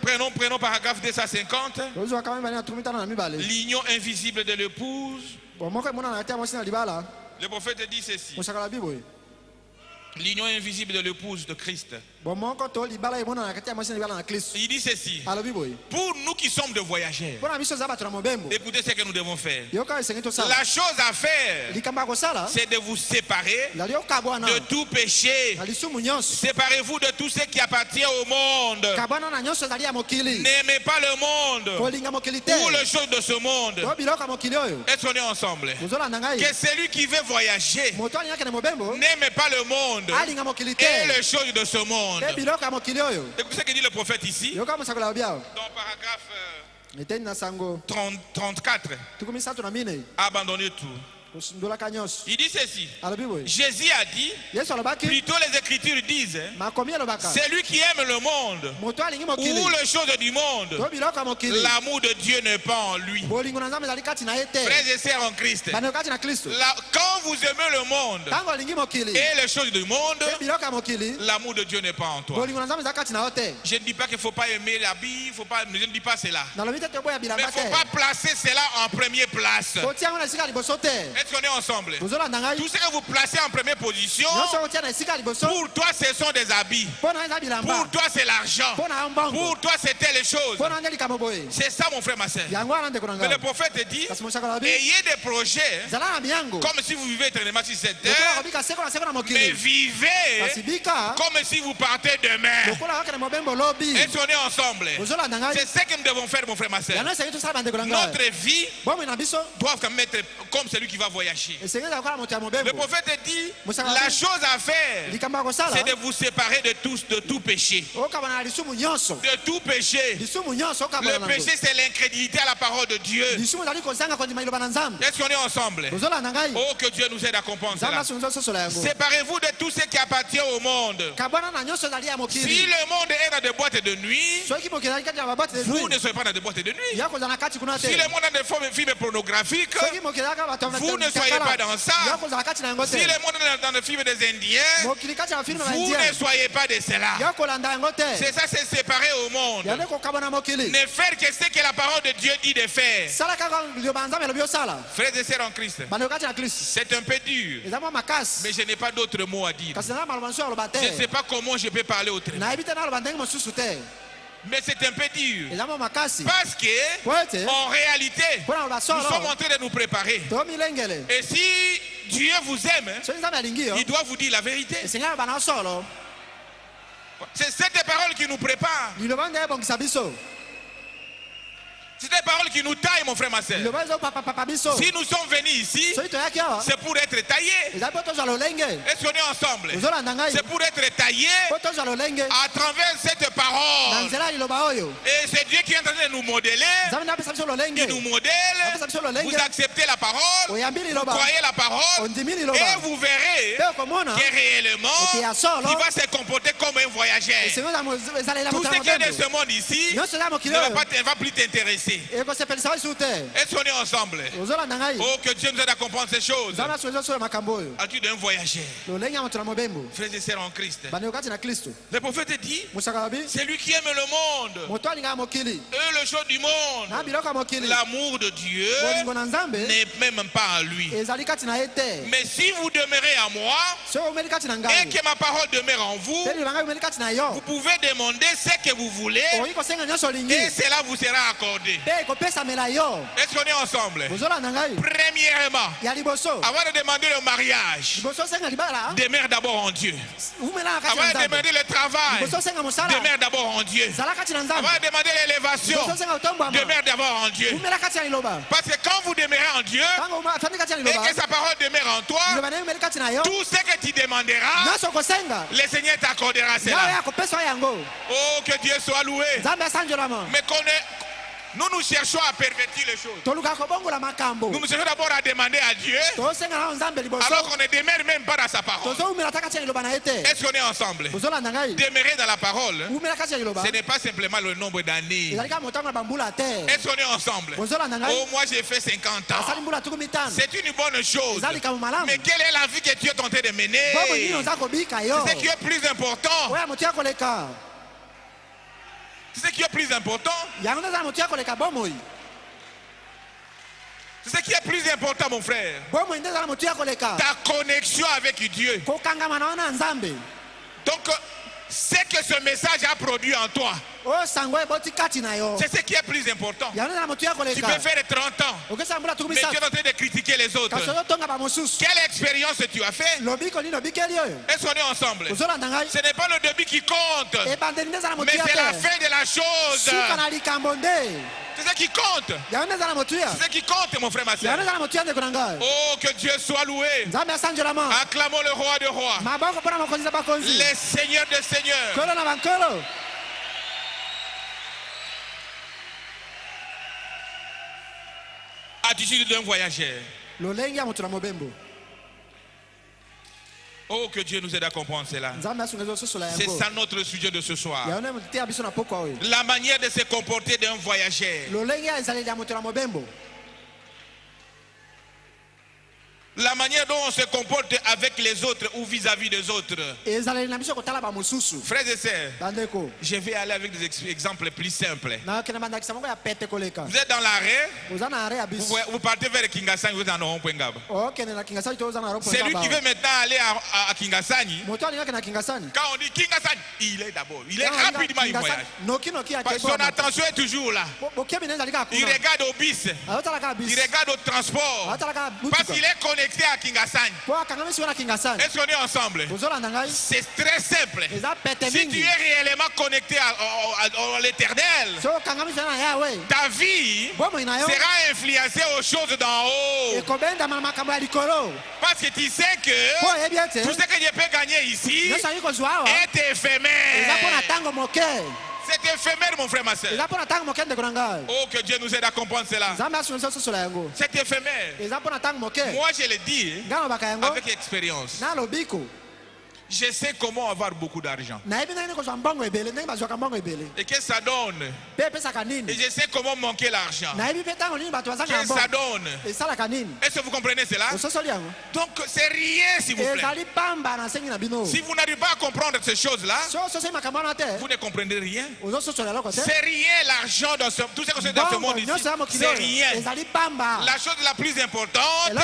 Prenons paragraphe 250. L'union invisible de l'épouse. Le prophète dit ceci. L'union invisible de l'épouse de Christ. Il dit ceci. Pour nous qui sommes de voyageurs, écoutez ce que nous devons faire. La chose à faire, c'est de vous séparer de tout péché. Séparez-vous de tout ce qui appartient au monde. N'aimez pas le monde ou les choses de ce monde. Est-ce qu'on est ensemble? Que celui qui veut voyager n'aime pas le monde et les choses de ce monde. Écoutez ce que dit le prophète ici dans paragraphe 34. Abandonnez tout. Il dit ceci. Jésus a dit, plutôt les Écritures disent, celui qui aime le monde ou les choses du monde, l'amour de Dieu n'est pas en lui. Frères et sœurs en Christ, quand vous aimez le monde et les choses du monde, l'amour de Dieu n'est pas en toi. Je ne dis pas qu'il ne faut pas aimer la Bible, je ne dis pas cela. Mais il ne faut pas placer cela en première place. Est-ce qu'on est ensemble? Tout ce que vous placez en première position, pour toi ce sont des habits. Pour toi c'est l'argent. Pour toi c'est telle chose. C'est ça mon frère, ma soeur. Mais le prophète dit, ayez des projets comme si vous vivez éternellement sur cette terre, mais vivez comme si vous partez demain. Est-ce qu'on est ensemble? C'est ce que nous devons faire, mon frère, ma soeur. Notre vie doit quand même être comme celui qui va voyager. Le prophète dit, la chose à faire, c'est de vous séparer de tout péché. De tout péché. Le péché, c'est l'incrédulité à la parole de Dieu. Est-ce qu'on est ensemble? Oh, que Dieu nous aide à comprendre cela. Séparez-vous de tout ce qui appartient au monde. Si le monde est dans des boîtes de nuit, vous ne soyez pas dans des boîtes de nuit. Si le monde est dans des films pornographiques, vous ne soyez pas dans ça. Si le monde est dans le film des Indiens, vous ne soyez pas de cela. C'est ça, c'est séparé au monde. Ne faire que ce que la parole de Dieu dit de faire. Frères et sœurs en Christ, c'est un peu dur, mais je n'ai pas d'autres mots à dire. Je ne sais pas comment je peux parler autrement. Mais c'est un peu dur. Parce que, en réalité, nous sommes en train de nous préparer. Et si Dieu vous aime, il doit vous dire la vérité. C'est cette parole qui nous prépare. C'est des paroles qui nous taillent, mon frère, ma soeur. Si nous sommes venus ici, c'est pour être taillés. Est-ce qu'on est ensemble? C'est pour être taillés à travers cette parole. Et c'est Dieu qui est en train de nous modeler. Il nous modèle. Vous acceptez la parole. Vous croyez la parole. Et vous verrez que réellement, il va se comporter comme un voyageur. Tout ce qui est de ce monde ici ne va plus t'intéresser. blessé. Est-ce qu'on est ensemble? Oh, que Dieu nous aide à comprendre ces choses. Attitude d'un voyageur. Frères et sœurs en Christ. Le prophète dit, c'est lui qui aime le monde. Et le chose du monde. L'amour de Dieu n'est même pas en lui. Mais si vous demeurez en moi et que ma parole demeure en vous, vous pouvez demander ce que vous voulez et cela vous sera accordé. Est-ce qu'on est ensemble? Premièrement, avant de demander le mariage, demeure d'abord en Dieu. Avant de demander le travail, demeure d'abord en Dieu. Avant de demander l'élévation, demeure d'abord en Dieu. Parce que quand vous demeurez en Dieu et que sa parole demeure en toi, tout ce que tu demanderas, le Seigneur t'accordera cela. Oh, que Dieu soit loué. Mais nous cherchons à pervertir les choses. Nous cherchons d'abord à demander à Dieu alors qu'on ne demeure même pas dans sa parole. Est-ce qu'on est ensemble? Demeurer dans la parole, ce n'est pas simplement le nombre d'années. Est-ce qu'on est ensemble? Oh, moi j'ai fait 50 ans. C'est une bonne chose. Mais quelle est la vie que tu es tenté de mener? C'est ce qui est plus important. C'est ce qui est plus important. C'est ce qui est plus important, mon frère. Ta connexion avec Dieu. Donc, c'est que ce message a produit en toi. C'est ce qui est plus important. Tu peux faire 30 ans, mais tu es en train de critiquer les autres. Quelle expérience tu as fait? Est-ce qu'on est ensemble? Ce n'est pas le début qui compte, mais c'est la fin de la chose. C'est ce qui compte. C'est ce qui compte, mon frère, ma soeur. Oh, que Dieu soit loué. Acclamons le roi des rois, le Seigneur des seigneurs. Attitude d'un voyageur. Oh, que Dieu nous aide à comprendre cela. C'est ça notre sujet de ce soir. La manière de se comporter d'un voyageur. La manière dont on se comporte avec les autres ou vis-à-vis des autres. Frères et sœurs, je vais aller avec des exemples plus simples. Vous êtes dans l'arrêt, vous partez vers Kingasani, vous êtes en Rond-Point-Ngaba. C'est lui qui veut maintenant aller à Kingasani. Quand on dit Kingasani, il est d'abord. Il est rapidement il voyage. Son attention est toujours là. Il regarde au bis. Il regarde au transport. Parce qu'il est connecté à Kingasani. Est-ce qu'on est ensemble? C'est très simple. Si tu es réellement connecté à l'éternel, ta vie sera influencée aux choses d'en haut. Parce que tu sais que tout ce que je peux gagner ici est éphémère. C'est éphémère, mon frère, ma soeur. Oh, que Dieu nous aide à comprendre cela. C'est éphémère. Moi, je le dis avec expérience. Je sais comment avoir beaucoup d'argent. Et qu'est-ce que ça donne? Et je sais comment manquer l'argent. Qu'est-ce que ça donne? Est-ce que vous comprenez cela? Donc c'est rien, s'il vous plaît. Si vous n'arrivez pas à comprendre ces choses-là, vous ne comprenez rien. C'est rien l'argent dans tout ce que c'est dans ce monde ici. C'est rien. La chose la plus importante,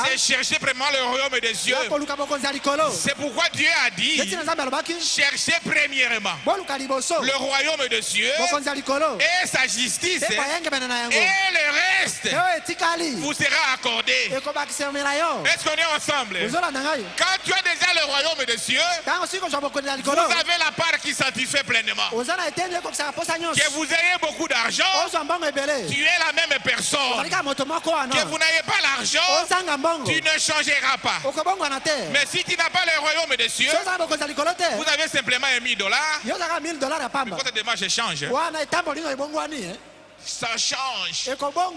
c'est chercher vraiment le royaume des cieux. C'est pourquoi Dieu a dit, cherchez premièrement le royaume de Dieu et sa justice, et le reste vous sera accordé. Est-ce qu'on est ensemble? Quand tu as déjà le royaume de Dieu, vous avez la part qui satisfait pleinement. Que vous ayez beaucoup d'argent, tu es la même personne. Que vous n'ayez pas l'argent, tu ne changeras pas. Mais si tu n'as pas le royaume de Dieu, vous avez simplement $1000. Mais quand demain je change, ça change. Pourquoi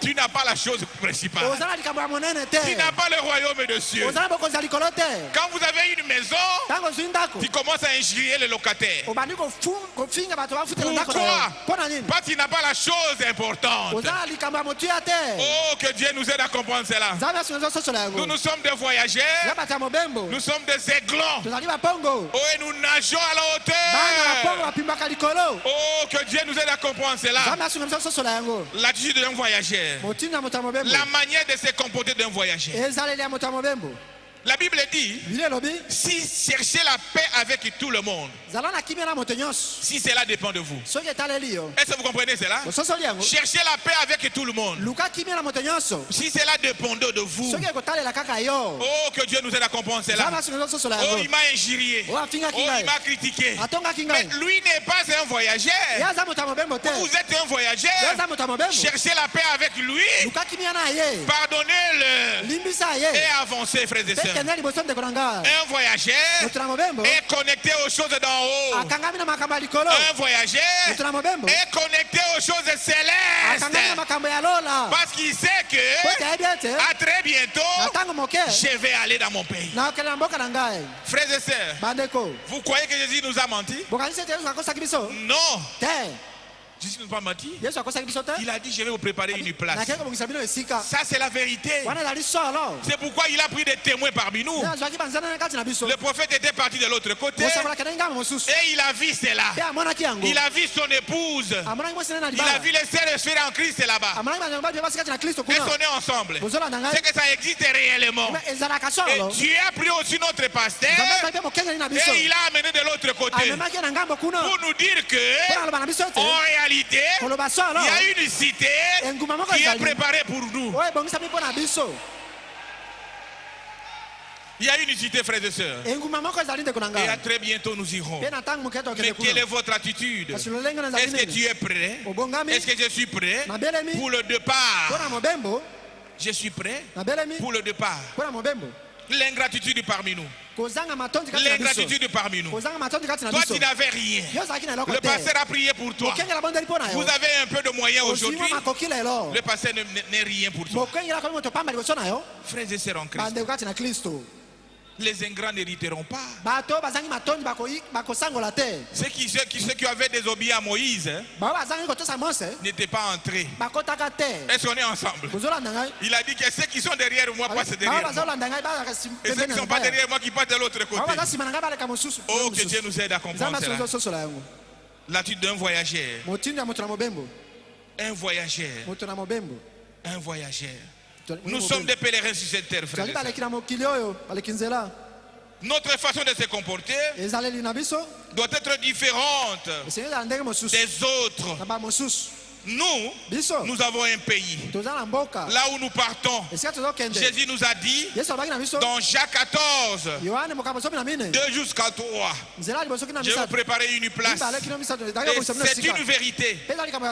tu n'as pas la chose principale? Tu n'as pas le royaume de cieux. Quand vous avez une maison, tu commences à injurier les locataires. Pourquoi? Parce qu'il n'a pas la chose importante. Oh, que Dieu nous aide à comprendre cela. Nous sommes des voyageurs. Nous sommes des aiglons. Oh, et nous nageons à la hauteur. Oh, que Dieu nous aide à comprendre cela. L'attitude d'un voyageur. La manière de se comporter d'un voyageur. La Bible dit, si cherchez la paix avec tout le monde, si cela dépend de vous. Est-ce que vous comprenez cela? Cherchez la paix avec tout le monde. Si cela dépend de vous. Oh, que Dieu nous aide à comprendre cela. Oh, il m'a injurié. Oh, il m'a critiqué. Mais lui n'est pas un voyageur. Vous êtes un voyageur. Cherchez la paix avec lui. Pardonnez-le. Et avancez, frères et sœurs. Un voyageur est connecté aux choses d'en haut. Un voyageur est connecté aux choses célestes. Parce qu'il sait que à très bientôt, je vais aller dans mon pays. Frères et sœurs, vous croyez que Jésus nous a menti? Non. Jésus ne nous a pas menti. Il a dit, je vais vous préparer une place. Ça, c'est la vérité. C'est pourquoi il a pris des témoins parmi nous. Le prophète était parti de l'autre côté. Et il a vu cela. Il a vu son épouse. Il a vu les sœurs et frères en Christ là-bas. Est-ce qu'on est ensemble? C'est que ça existe réellement. Et Dieu a pris aussi notre pasteur. Et il a amené de l'autre côté. Pour nous dire que, en réalité, il y a une cité qui est préparée pour nous. Il y a une cité, frères et sœurs. Et à très bientôt nous irons. Mais quelle est votre attitude? Est-ce que tu es prêt? Est-ce que je suis prêt pour le départ? Je suis prêt pour le départ. L'ingratitude parmi nous. L'ingratitude parmi nous. Toi, tu n'avais rien. Le pasteur a prié pour toi. Vous avez un peu de moyens aujourd'hui. Le pasteur n'est rien pour toi. Frères et sœurs en Christ, les ingrats n'hériteront pas. Ceux qui avaient désobéi à Moïse n'étaient pas entrés. Est-ce qu'on est ensemble? Il a dit que ceux qui sont derrière moi passent derrière moi. Et ceux qui ne sont pas derrière moi qui passent de l'autre côté. Oh, que Dieu nous aide à comprendre cela. L'attitude d'un voyageur. Un voyageur. Un voyageur. Nous sommes des pèlerins sur cette terre, frères. Notre façon de se comporter doit être différente des autres. Nous avons un pays. Là où nous partons, Jésus nous a dit dans Jacques 14, 2 jusqu'à 3, je vais vous préparer une place. Et c'est une vérité.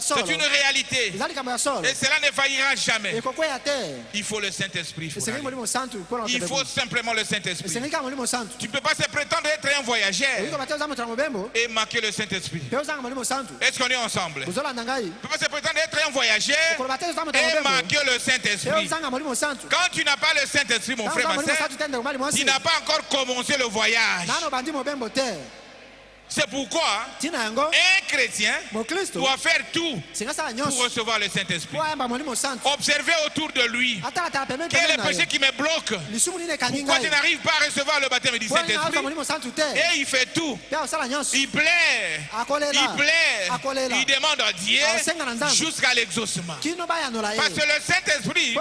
C'est une réalité. Et cela ne faillira jamais. Il faut le Saint-Esprit. Il faut simplement le Saint-Esprit. Tu ne peux pas se prétendre être un voyageur et manquer le Saint-Esprit. Est-ce qu'on est ensemble? Se prétendre être un voyageur et manquer le Saint-Esprit. Quand tu n'as pas le Saint-Esprit, mon frère, ma soeur, tu n'as pas encore commencé le voyage. C'est pourquoi un chrétien doit faire tout pour recevoir le Saint-Esprit. Observer autour de lui quel est le péché qui me bloque. Pourquoi tu n'arrives pas à recevoir le baptême du Saint-Esprit? Et il fait tout. Il plaît. Il demande à Dieu jusqu'à l'exaucement. Parce que le Saint-Esprit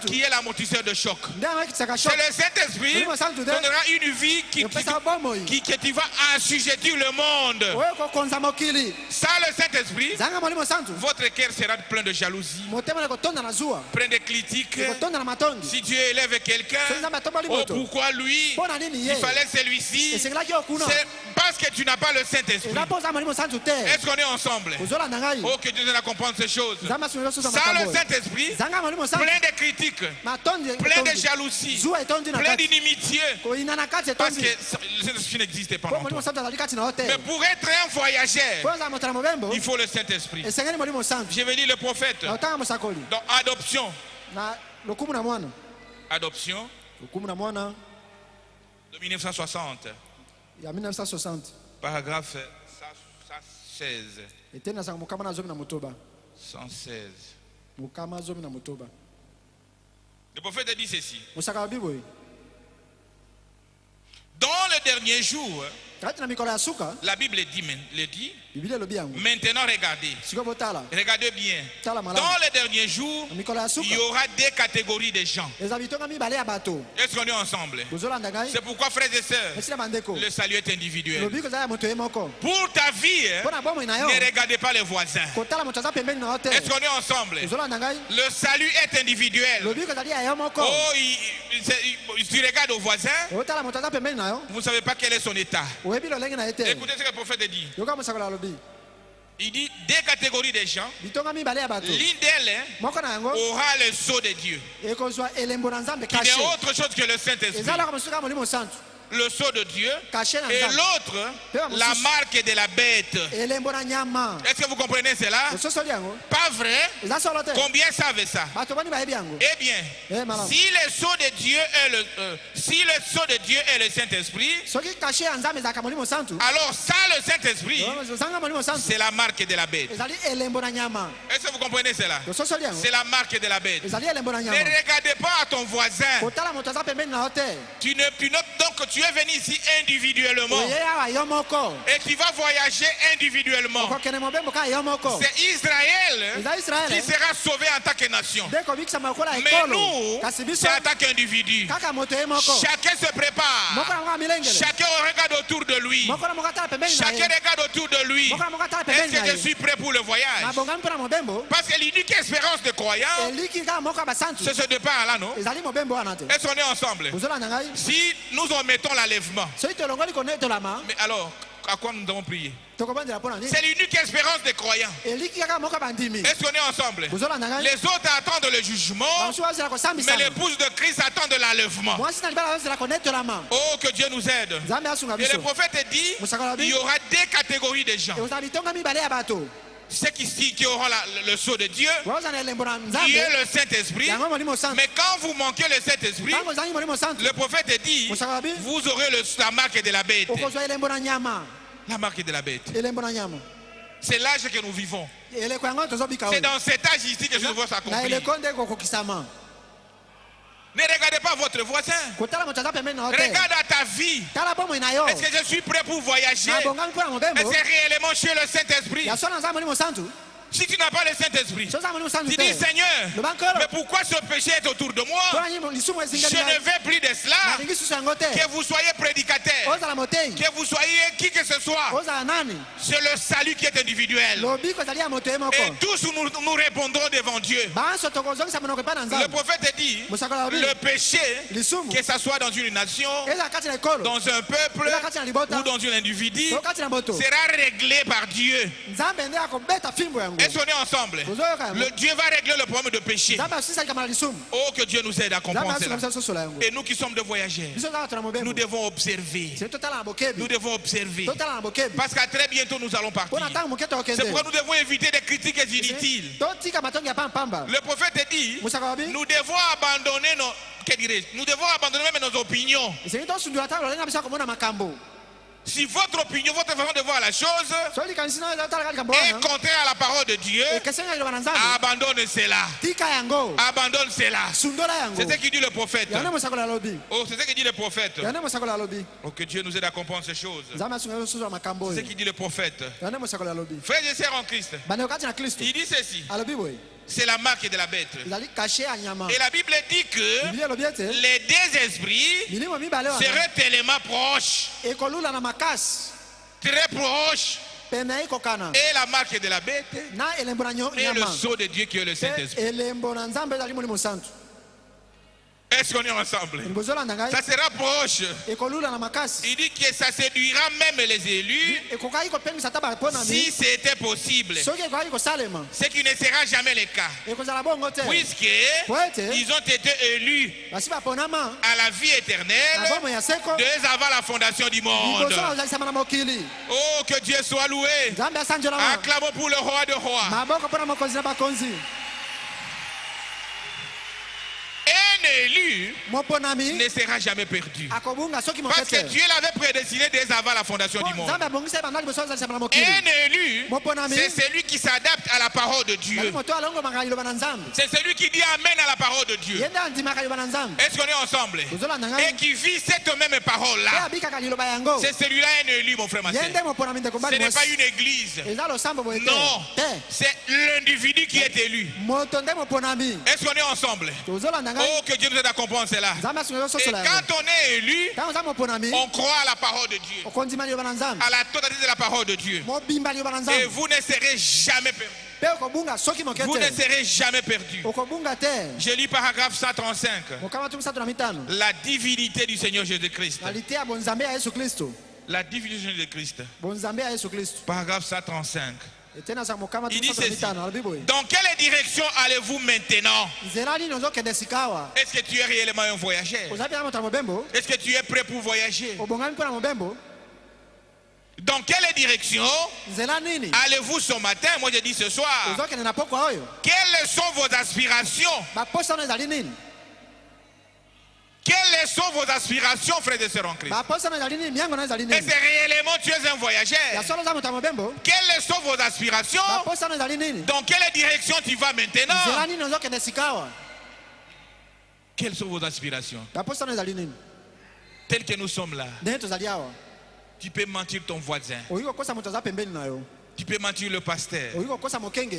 qui est l'amortisseur de choc. C'est le Saint-Esprit qui donnera une vie que tu vas assujettir le monde. Ça, le Saint-Esprit, votre cœur sera plein de jalousie, plein de critiques. Si Dieu élève quelqu'un, oh, pourquoi lui? Il fallait celui-ci. C'est parce que tu n'as pas le Saint-Esprit. Est-ce qu'on est ensemble? Oh, que Dieu nous aide à comprendre ces choses. Ça, le Saint-Esprit, plein de critiques, plein de jalousie, plein d'inimitié. Parce que le Saint-Esprit n'existait pas en toi. Mais pour être un voyageur, il faut le Saint-Esprit. Je vais lire le prophète. Donc adoption. Adoption. De 1960. Paragraphe 116. 116. Le prophète dit ceci. Dans le dernier jour, la Bible le dit. Maintenant regardez bien. Dans les derniers jours, il y aura des catégories de gens. Est-ce qu'on est ensemble? C'est pourquoi, frères et sœurs, le salut est individuel. Pour ta vie, ne regardez pas les voisins. Est-ce qu'on est ensemble? Le salut est individuel. Oh, tu regardes au voisin, vous ne savez pas quel est son état. Écoutez ce que le prophète dit. Il dit des catégories de gens. L'une d'elles aura le sceau de Dieu, qui n'est autre chose que le Saint-Esprit. Le sceau de Dieu, et l'autre la marque de la bête. Est-ce que vous comprenez cela? Pas vrai? Combien savent ça? Eh bien, si le sceau de Dieu est le Saint-Esprit, alors ça, le Saint-Esprit, c'est la marque de la bête. Est-ce que vous comprenez cela? C'est la marque de la bête. Ne regardez pas à ton voisin. Donc tu es venu ici individuellement et tu vas voyager individuellement. C'est Israël qui sera sauvé en tant que nation. Mais nous, c'est en tant qu'individu. Chacun se prépare. Chacun regarde autour de lui. Chacun regarde autour de lui. Est-ce que je suis prêt pour le voyage? Parce que l'unique espérance de croyant, c'est ce départ-là, non? Est-ce qu'on est ensemble? Si nous en mettons l'enlèvement, mais alors, à quoi nous devons prier? C'est l'unique espérance des croyants. Est-ce qu'on est ensemble? Les autres attendent le jugement, mais l'épouse de Christ attend de l'enlèvement. Oh, que Dieu nous aide. Et le prophète dit, il y aura des catégories de gens. Ceux qui auront le sceau de Dieu, qui est le Saint-Esprit. Mais quand vous manquez le Saint-Esprit, le prophète dit, vous aurez la marque de la bête. La marque de la bête. C'est l'âge que nous vivons. C'est dans cet âge ici que je vois s'accomplir. Ne regardez pas votre voisin. Regarde à ta vie. Est-ce que je suis prêt pour voyager? Est-ce que réellement chez le Saint-Esprit? Si tu n'as pas le Saint-Esprit, tu dis Seigneur, mais pourquoi ce péché est autour de moi? Je ne veux plus de cela. Que vous soyez prédicateur, que vous soyez qui que ce soit, c'est le salut qui est individuel. Et tous nous répondrons devant Dieu. Le prophète dit, le péché, que ce soit dans une nation, dans un peuple ou dans un individu, sera réglé par Dieu. Est-ce qu'on est ensemble? Le Dieu va régler le problème de péché. Oh, que Dieu nous aide à comprendre cela. Et nous qui sommes des voyageurs, nous devons observer. Nous devons observer. Parce qu'à très bientôt nous allons partir. C'est pourquoi nous devons éviter des critiques inutiles. Le prophète dit, nous devons abandonner nous devons abandonner même nos opinions. Si votre opinion, votre façon de voir la chose est contraire à la parole de Dieu, abandonne cela. Abandonne cela. C'est ce qu'il dit le prophète. Oh, c'est ce qu'il dit le prophète. Oh, que Dieu nous aide à comprendre ces choses. C'est ce qu'il dit le prophète. Frères et sœurs en Christ, il dit ceci. C'est la marque de la bête. Et la Bible dit que les deux esprits seraient tellement proches, très proches. Et la marque de la bête et le sceau de Dieu qui est le Saint-Esprit. Est-ce qu'on est ensemble? Ça sera proche. Il dit que ça séduira même les élus si c'était possible. Ce qui ne sera jamais le cas. Puisqu'ils ont été élus à la vie éternelle dès avant la fondation du monde. Oh, que Dieu soit loué. Acclamons pour le roi de rois. Un élu ne sera jamais perdu. Parce que Dieu l'avait prédestiné dès avant la fondation du monde. Un élu, c'est celui qui s'adapte à la parole de Dieu. C'est celui qui dit Amen à la parole de Dieu. Est-ce qu'on est ensemble? Et qui vit cette même parole-là. C'est celui-là un élu, mon frère, ma soeur. Ce n'est pas une église. Non, c'est l'individu qui est élu. Est-ce qu'on est ensemble? Oh, que Dieu nous aide à comprendre cela. Et quand on est élu, on croit à la parole de Dieu, à la totalité de la parole de Dieu. Et vous ne serez jamais perdu. Vous ne serez jamais perdu. Je lis paragraphe 135. La divinité du Seigneur Jésus-Christ. La divinité de Jésus-Christ. Paragraphe 135. Il dit ceci. Dans quelle direction allez-vous maintenant? Est-ce que tu es réellement un voyageur? Est-ce que tu es prêt pour voyager? Dans quelle direction allez-vous ce matin? Moi je dis ce soir. Quelles sont vos aspirations? Quelles sont vos aspirations, frères et sœurs en Christ? Est-ce que réellement tu es un voyageur? Quelles sont vos aspirations? Dans quelle direction tu vas maintenant? Quelles sont vos aspirations? Telles que nous sommes là. Tu peux mentir ton voisin. Tu peux mentir le pasteur,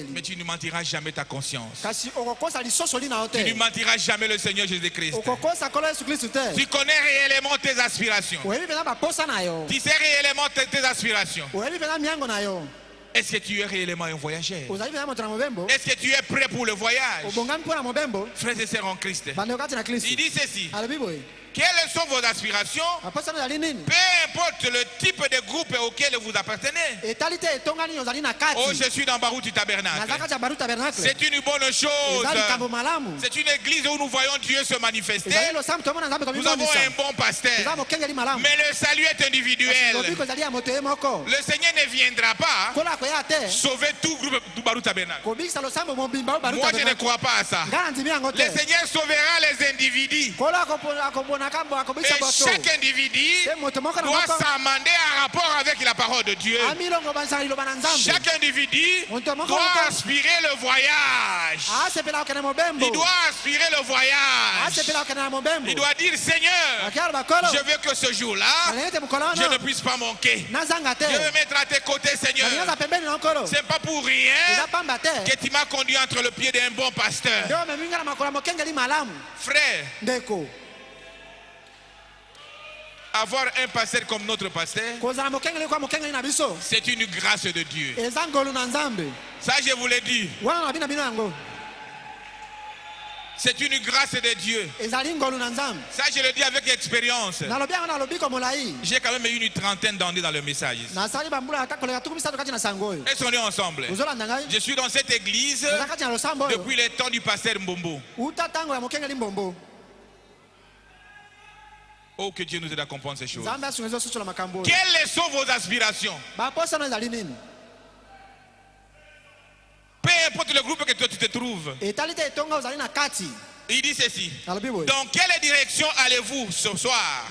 mais tu ne mentiras jamais ta conscience. Tu ne mentiras jamais le Seigneur Jésus-Christ. Tu connais réellement tes aspirations. Tu sais réellement tes aspirations. Est-ce que tu es réellement un voyageur? Est-ce que tu es prêt pour le voyage? Frères et sœurs en Christ, il dit ceci. Quelles sont vos aspirations? Peu importe le type de groupe auquel vous appartenez. Oh, je suis dans Baruti Tabernacle. C'est une bonne chose. C'est une église où nous voyons Dieu se manifester. Nous avons un bon pasteur. Mais le salut est individuel. Le Seigneur ne viendra pas sauver tout groupe du Baruti Tabernacle. Moi, je ne crois pas à ça. Le Seigneur sauvera les individus. Et chaque individu doit s'amender en rapport avec la parole de Dieu. Chaque individu doit aspirer le voyage. Il doit aspirer le voyage. Il doit dire, Seigneur, je veux que ce jour-là, je ne puisse pas manquer. Je veux mettre à tes côtés, Seigneur. Ce n'est pas pour rien que tu m'as conduit entre le pied d'un bon pasteur. Frère, avoir un pasteur comme notre pasteur, c'est une grâce de Dieu. Ça, je vous l'ai dit. C'est une grâce de Dieu. Ça, je le dis avec expérience. J'ai quand même eu une trentaine d'années dans le message. Est-ce qu'on est ensemble? Je suis dans cette église depuis les temps du pasteur Mbombo. Oh, que Dieu nous aide à comprendre ces choses. Quelles sont vos aspirations? Peu importe le groupe que tu te trouves. Il dit ceci. Dans quelle direction allez-vous ce soir?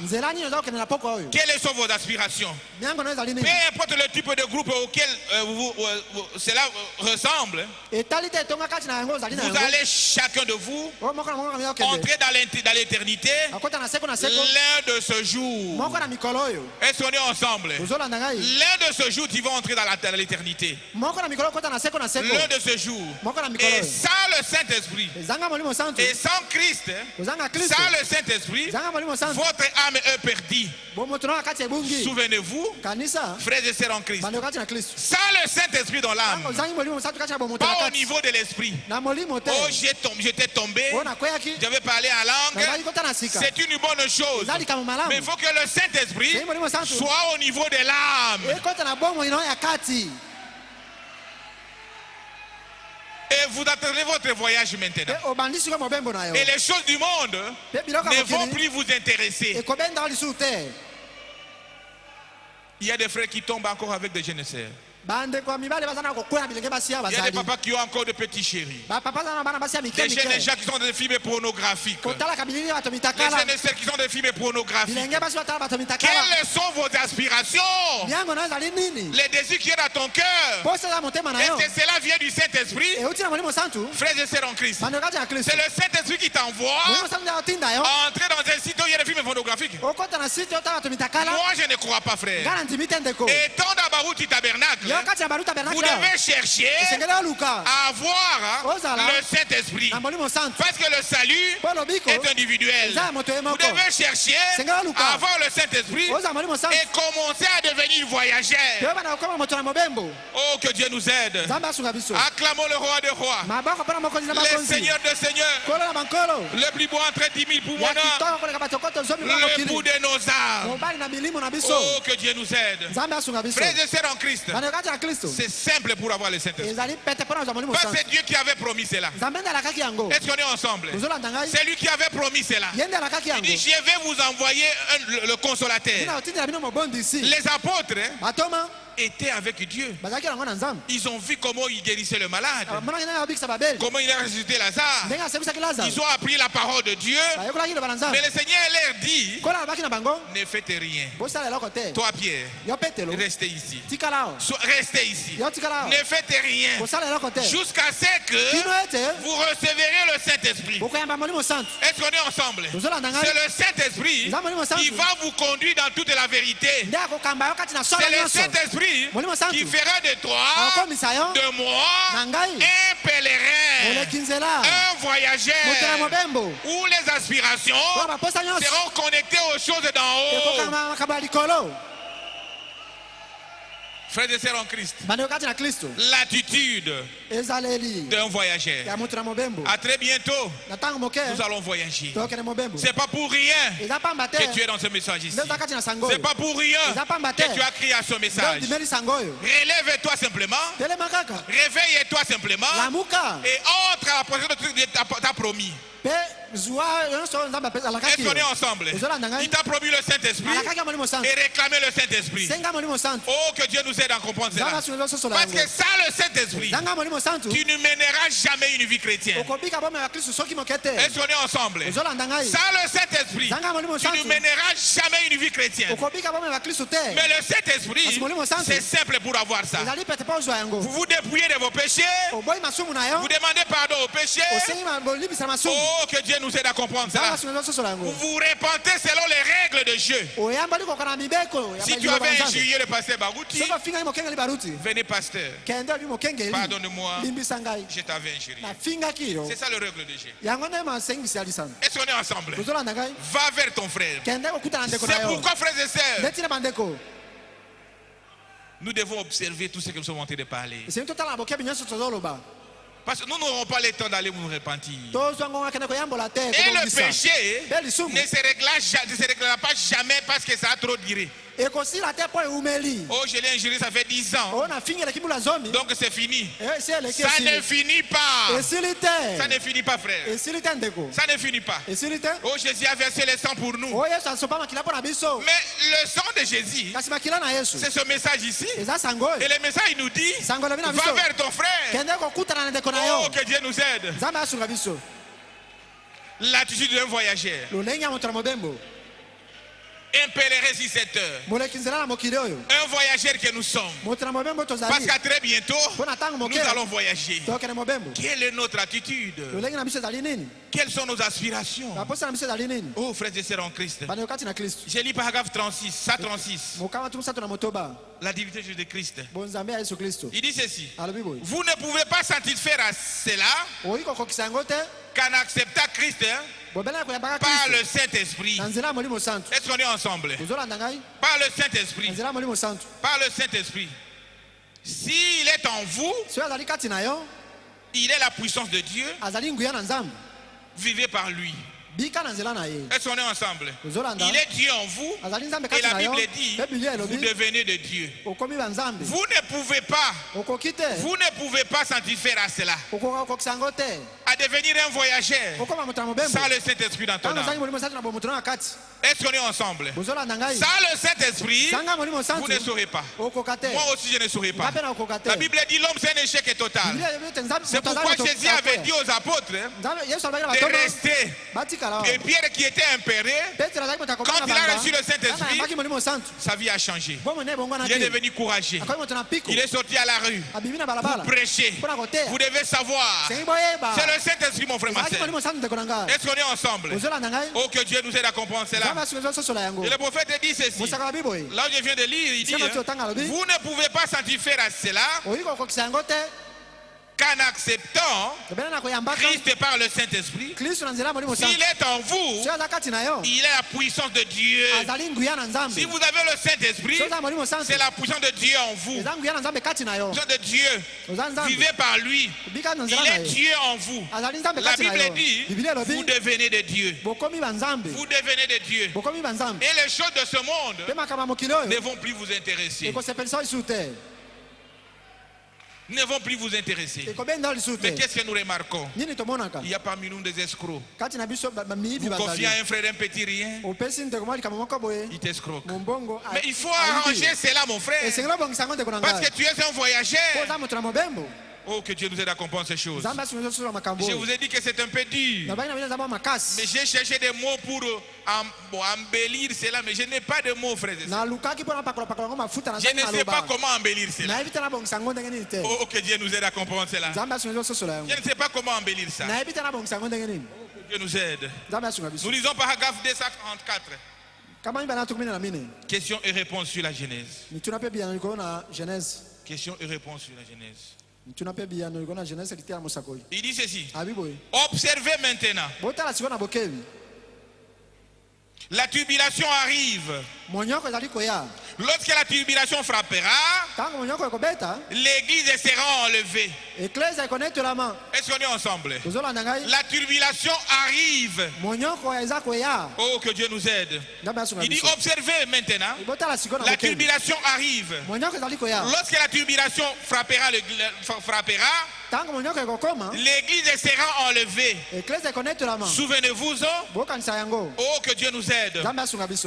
Quelles sont vos aspirations? Peu importe le type de groupe auquel cela ressemble, vous allez chacun de vous entrer dans l'éternité l'un de ce jour. Est-ce qu'on est ensemble? L'un de ce jour, tu vas entrer dans l'éternité. L'un de ce jour. Et ça, le Saint-Esprit. Et ça, sans Christ, sans le Saint-Esprit, votre âme est perdue. Souvenez-vous, frères et sœurs en Christ, sans le Saint-Esprit dans l'âme, pas au niveau de l'esprit. Oh, j'étais tombé, j'avais parlé en langue, c'est une bonne chose. Mais il faut que le Saint-Esprit soit au niveau de l'âme. Et vous attendez votre voyage maintenant. Et les choses du monde ne vont plus vous intéresser. Il y a des frères qui tombent encore avec des jeunes sœurs. Il y a des papas qui ont encore de petits chéris. Des jeunes gens qui sont des films pornographiques. Des jeunes sœurs qui sont des films pornographiques. Quelles sont vos aspirations? Les désirs qui sont dans ton cœur. Est-ce que cela vient du Saint-Esprit? Frères et sœurs en Christ, c'est le Saint-Esprit qui t'envoie entrer dans un site où il y a des films pornographiques. Moi je ne crois pas, frère. Étant dans Barouti Tabernacle, vous devez chercher à avoir le Saint-Esprit. Parce que le salut est individuel. Vous devez chercher à avoir le Saint-Esprit et commencer à devenir voyageur. Oh, que Dieu nous aide. Acclamons le roi des rois, le Seigneur des seigneurs, le plus beau entre 10 000 poumonnards, le bout de nos âmes. Oh, que Dieu nous aide. Frères et sœurs en Christ, c'est simple pour avoir le Saint-Esprit. C'est Dieu qui avait promis cela. Est-ce qu'on est ensemble? C'est lui qui avait promis cela. Il dit, je vais vous envoyer le consolateur. Les apôtres étaient avec Dieu. Ils ont vu comment il guérissait le malade, comment il a ressuscité Lazare. Ils ont appris la parole de Dieu. Mais le Seigneur leur dit, ne faites rien. Toi Pierre, restez ici. Restez ici. Ne faites rien jusqu'à ce que vous recevrez le Saint-Esprit. Est-ce qu'on est ensemble? C'est le Saint-Esprit qui va vous conduire dans toute la vérité. C'est le Saint-Esprit qui fera de toi, de moi, un pèlerin, un voyageur, où les aspirations seront connectées aux choses d'en haut. Frères et sœurs en Christ, l'attitude d'un voyageur. À très bientôt, nous allons voyager. C'est pas pour rien que tu es dans ce message ici. C'est pas pour rien que tu as crié à ce message. Relève-toi simplement. Réveille-toi simplement. Et entre à la prochaine de t'as promis. Est-ce qu'on est ensemble? Il t'a promis le Saint-Esprit et réclamer le Saint-Esprit. Oh, que Dieu nous aide à comprendre cela. Parce que sans le Saint-Esprit, tu ne mèneras jamais une vie chrétienne. Est-ce qu'on est ensemble? Sans le Saint-Esprit, tu ne mèneras jamais une vie chrétienne. Mais le Saint-Esprit, c'est simple pour avoir ça. Vous vous dépouillez de vos péchés. Vous demandez pardon aux péchés. Oh, que Dieu nous aide à comprendre ça. Vous vous repentez selon les règles de jeu. Si tu avais injurié le pasteur Barouti, venez pasteur, pardonne-moi, je t'avais injurié. C'est ça le règle de jeu. Est-ce qu'on est ensemble? Va vers ton frère. C'est pourquoi, frères et sœurs, nous devons observer tout ce que nous sommes en train de parler. Parce que nous n'aurons pas le temps d'aller nous repentir. Et le péché ne se réglera pas jamais parce que ça a trop duré. Oh, je l'ai injuré, ça fait 10 ans. Donc c'est fini. Ça ne finit pas. Ça ne finit pas, frère. Ça ne finit pas. Oh, Jésus a versé le sang pour nous. Mais le sang de Jésus, c'est ce message ici. Et le message il nous dit, va vers ton frère. Oh, que Dieu nous aide. L'attitude d'un voyageur. Un pèlerin sur cette terre. Un voyageur que nous sommes. Parce qu'à très bientôt, nous allons voyager. Quelle est notre attitude? Quelles sont nos aspirations? Oh, frères et sœurs en Christ. J'ai lu paragraphe 36, 136. La divinité de Christ. Il dit ceci. Vous ne pouvez pas satisfaire à cela qu'en acceptant Christ par le Saint-Esprit. Est-ce qu'on est ensemble? Par le Saint-Esprit. Par le Saint-Esprit. S'il est en vous, il est la puissance de Dieu. Vivez par lui. Est-ce qu'on est ensemble? Il est Dieu en vous. Et la Bible dit, vous devenez de Dieu. Vous ne pouvez pas satisfaire à cela. À devenir un voyageur sans le Saint-Esprit dans ton âme. Est-ce qu'on est ensemble? Sans le Saint-Esprit, vous ne saurez pas. Moi aussi je ne saurais pas. La Bible dit l'homme c'est un échec total. C'est pourquoi Jésus avait dit aux apôtres de rester. Et Pierre qui était impéré, quand il a reçu le Saint-Esprit, sa vie a changé. Il est devenu courageux. Il est sorti à la rue pour prêcher. Vous devez savoir, c'est le Saint-Esprit mon frère, ma soeur. Est-ce qu'on est ensemble? Oh, que Dieu nous aide à comprendre cela. Et le prophète dit ceci. Là où je viens de lire, il dit, vous ne pouvez pas satisfaire à cela qu'en acceptant Christ par le Saint-Esprit. S'il est en vous, il est la puissance de Dieu. Si vous avez le Saint-Esprit, c'est la puissance de Dieu en vous. La puissance de Dieu. Vivez par lui. Il est Dieu en vous. La Bible dit, vous devenez de Dieu. Vous devenez de Dieu. Et les choses de ce monde ne vont plus vous intéresser. Ne vont plus vous intéresser. Mais qu'est-ce que nous remarquons? Il y a parmi nous des escrocs. Vous confiez à un frère un petit rien, il t'escroque. Mais il faut arranger cela, mon frère. Parce que tu es un voyageur. Oh, que Dieu nous aide à comprendre ces choses. Je vous ai dit que c'est un peu dur. Mais j'ai cherché des mots pour embellir cela, mais je n'ai pas de mots, frères et sœurs. Je ne sais pas comment embellir cela. Oh, que Dieu nous aide à comprendre cela. Je ne sais pas comment embellir ça. Dieu nous aide. Nous lisons paragraphe 234. Question et réponse sur la Genèse. Question et réponse sur la Genèse. Il dit ceci. Observez maintenant. La tribulation arrive. Lorsque la tribulation frappera, l'église sera enlevée. Est-ce qu'on est ensemble? La tribulation arrive. Oh, que Dieu nous aide. Il dit observez maintenant. La tribulation arrive. Lorsque la tribulation frappera, l'église sera enlevée. Souvenez-vous, oh, que Dieu nous aide.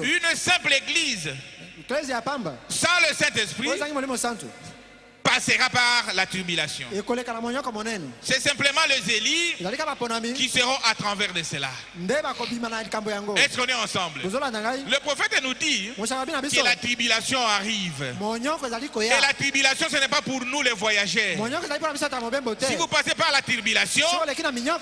Une simple église sans le Saint-Esprit passera par la tribulation. C'est simplement les élus qui seront à travers de cela. Est-ce qu'on est ensemble? Le prophète nous dit que la tribulation arrive. Et la tribulation, ce n'est pas pour nous les voyageurs. Si vous passez par la tribulation,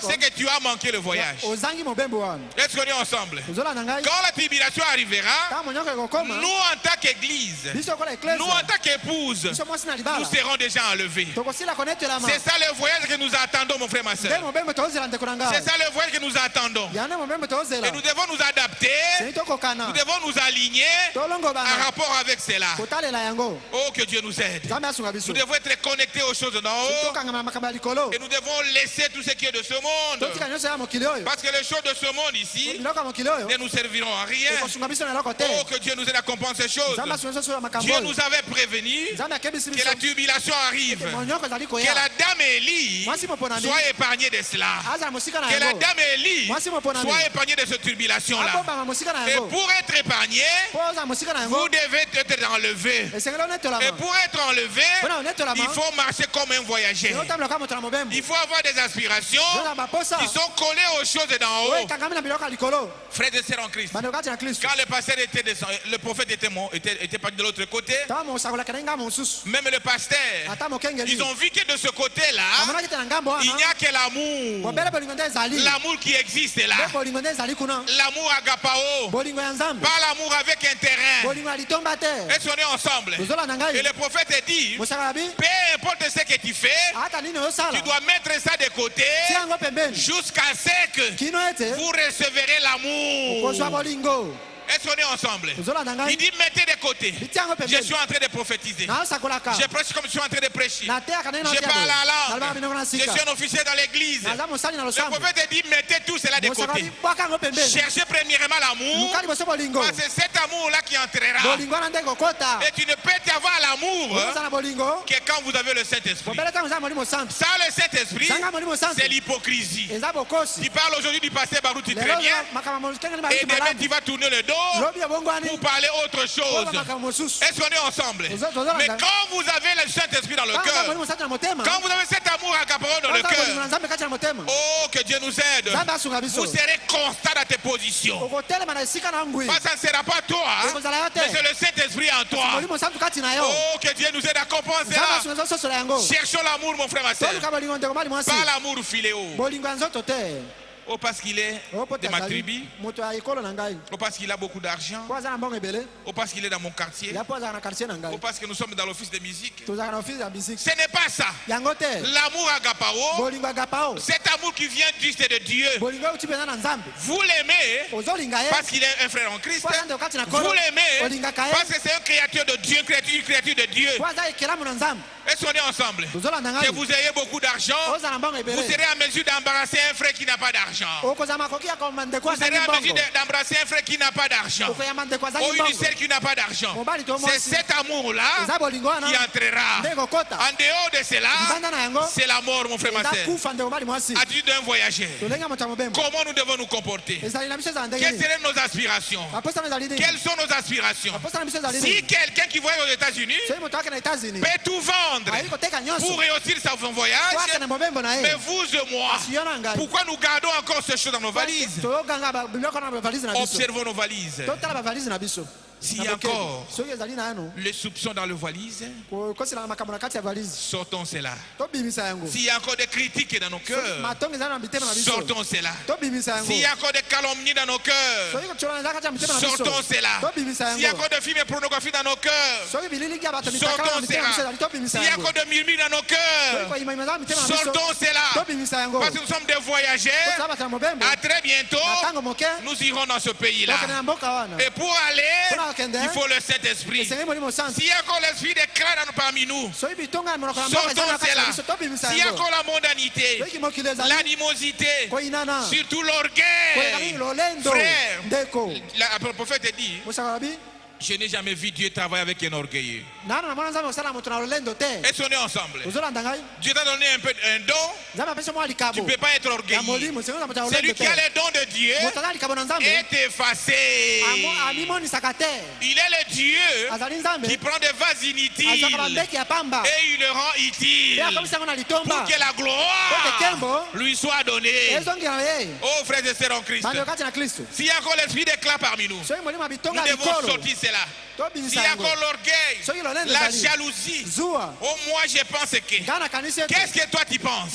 c'est que tu as manqué le voyage. Est-ce qu'on est ensemble? Quand la tribulation arrivera, nous en tant qu'église, nous en tant qu'épouse, nous seront déjà enlevés. C'est ça le voyage que nous attendons, mon frère, ma soeur. C'est ça le voyage que nous attendons. Et nous devons nous adapter. Nous devons nous aligner en rapport avec cela. Oh, que Dieu nous aide. Nous devons être connectés aux choses d'en haut. Et nous devons laisser tout ce qui est de ce monde. Parce que les choses de ce monde ici ne nous serviront à rien. Oh, que Dieu nous aide à comprendre ces choses. Dieu nous avait prévenu que la tribulation tribulation arrive, que la dame Élie soit épargnée de cela. Que la dame Élie soit épargnée de cette tribulation-là. Et pour être épargné, vous devez être enlevé. Et pour être enlevé, il faut marcher comme un voyageur. Il faut avoir des aspirations qui sont collées aux choses d'en haut. Frères et sœurs en Christ, quand le pasteur était descendu, le prophète était parti de l'autre côté, même le pasteur, ils ont vu que de ce côté-là, il n'y a que l'amour. L'amour qui existe là. L'amour agapao. Pas l'amour avec intérêt. Est-ce qu'on est ensemble? Et le prophète dit, peu importe ce que tu fais, tu dois mettre ça de côté jusqu'à ce que vous recevrez l'amour. Est-ce qu'on est ensemble? Il dit mettez de côté. Je suis en train de prophétiser. Je prêche comme je suis en train de prêcher. Je parle à langue. Je suis un officier dans l'église. Le prophète dit mettez tout cela de côté. Cherchez premièrement l'amour. Parce que c'est cet amour-là qui entrera. Et tu ne peux avoir l'amour que quand vous avez le Saint-Esprit. Sans le Saint-Esprit, c'est l'hypocrisie. Tu parles aujourd'hui du pasteur Barouti très bien. Et demain tu vas tourner le dos pour parler autre chose. Est-ce qu'on est ensemble? Mais quand vous avez le Saint-Esprit dans le cœur, quand vous avez cet amour accaparant dans le cœur, oh que Dieu nous aide, vous serez constant dans tes positions. Parce que ça ne sera pas toi, mais c'est le Saint-Esprit en toi. Oh que Dieu nous aide à compenser cela. Cherchons l'amour mon frère ma soeur. Pas l'amour filéo. Oh, parce qu'il est de ma tribu. Oh, parce qu'il a beaucoup d'argent. Oh, parce qu'il est dans mon quartier. Oh, parce que nous sommes dans l'office de musique. Ce n'est pas ça. L'amour agapao, cet amour qui vient juste de Dieu. Vous l'aimez parce qu'il est un frère en Christ. Vous l'aimez parce que c'est un créature de Dieu, une créature de Dieu. Est-ce qu'on est ensemble? Que vous ayez beaucoup d'argent, vous serez en mesure d'embarrasser un frère qui n'a pas d'argent. Vous serez en mesure d'embrasser un frère qui n'a pas d'argent. Ou une sœur qui n'a pas d'argent. C'est cet amour-là qui entrera. En dehors de cela, c'est la mort, mon frère, ma soeur. Attitude d'un voyageur. Comment nous devons nous comporter? Quelles seraient nos aspirations? Quelles sont nos aspirations? Si quelqu'un qui voyage aux États-Unis peut tout vendre pour réussir son voyage, mais vous et moi, pourquoi nous gardons encore ces choses dans nos valises? Observons nos valises. S'il y a encore les soupçons dans le valise, sortons cela. S'il y a encore des critiques dans nos cœurs, sortons cela. S'il y a encore des calomnies dans nos cœurs, sortons cela. S'il y a encore de films et pornographie dans nos cœurs, sortons cela. S'il y a encore de murmures dans nos cœurs, sortons cela. Parce que nous sommes des voyageurs. À très bientôt, nous irons dans ce pays-là. Et pour aller, il faut le Saint-Esprit. S'il y a encore l'esprit de crainte parmi nous, sortons cela. S'il y a encore la mondanité, l'animosité, surtout l'orgueil, frère, le prophète dit, je n'ai jamais vu Dieu travailler avec un orgueilleux. Est-ce qu'on est ensemble? Dieu t'a donné un don. Tu ne peux pas être orgueilleux. Celui qui a le don de Dieu est effacé. Il est le Dieu qui prend des vases inutiles et il le rend utile pour que la gloire lui soit donnée. Oh frères et sœurs en Christ, s'il y a encore l'esprit d'éclat parmi nous, nous devons sortir cela. S'il y a encore l'orgueil, la jalousie, au moins je pense que qu'est-ce que toi tu penses?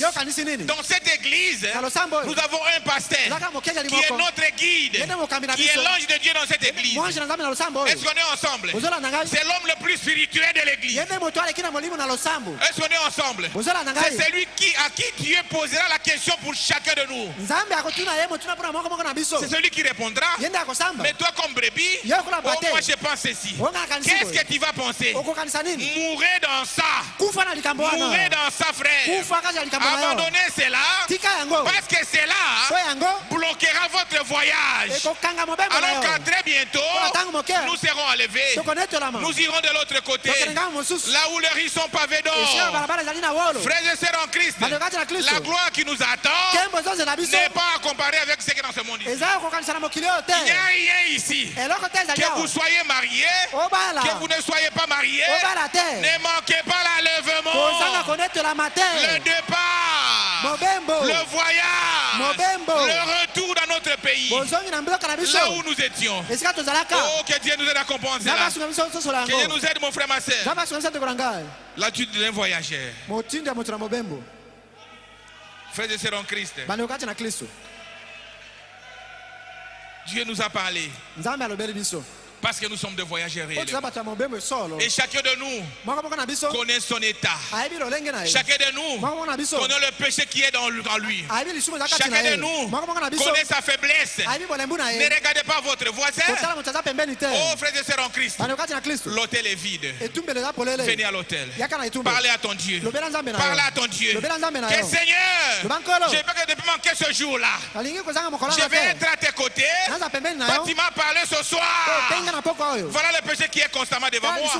Dans cette église, nous avons un pasteur qui est notre guide, qui est l'ange de Dieu dans cette église. Est-ce qu'on est ensemble? C'est l'homme le plus spirituel de l'église. Est-ce qu'on est ensemble? C'est celui à qui Dieu posera la question pour chacun de nous. C'est celui qui répondra. Mais toi comme brebis, au moins je penses ceci, qu'est-ce que tu vas penser? Mourir dans ça. Mourir dans ça, frère. Abandonnez cela. Parce que cela bloquera votre voyage. Alors qu'à très bientôt, nous serons enlevés. Nous irons de l'autre côté. Là où les rues sont pavées d'or. Frères et sœurs en Christ, la gloire qui nous attend n'est pas à comparer avec ce qui est dans ce monde ici. Il n'y a rien ici. Que vous soyez mariés, que vous ne soyez pas mariés, ne manquez pas l'enlèvement, le départ, le voyage, le retour dans notre pays, là où nous étions. Oh, que Dieu nous aide à comprendre cela. Que Dieu nous aide, mon frère, ma soeur. L'attitude d'un voyageur. Frères et sœurs en Christ, Dieu nous a parlé. Parce que nous sommes des voyageurs réels. Et chacun de nous connaît son état. Chacun de nous connaît le péché qui est en lui. Chacun de nous connaît sa faiblesse. Ne regardez pas votre voisin. Oh, frères et sœurs en Christ, l'hôtel est vide. Venez à l'hôtel. Parlez à ton Dieu. Parlez à ton Dieu. Que Seigneur, je veux que depuis manquer ce jour-là, je vais être à tes côtés. Quand tu m'as parlé ce soir, voilà le péché qui est constamment devant moi.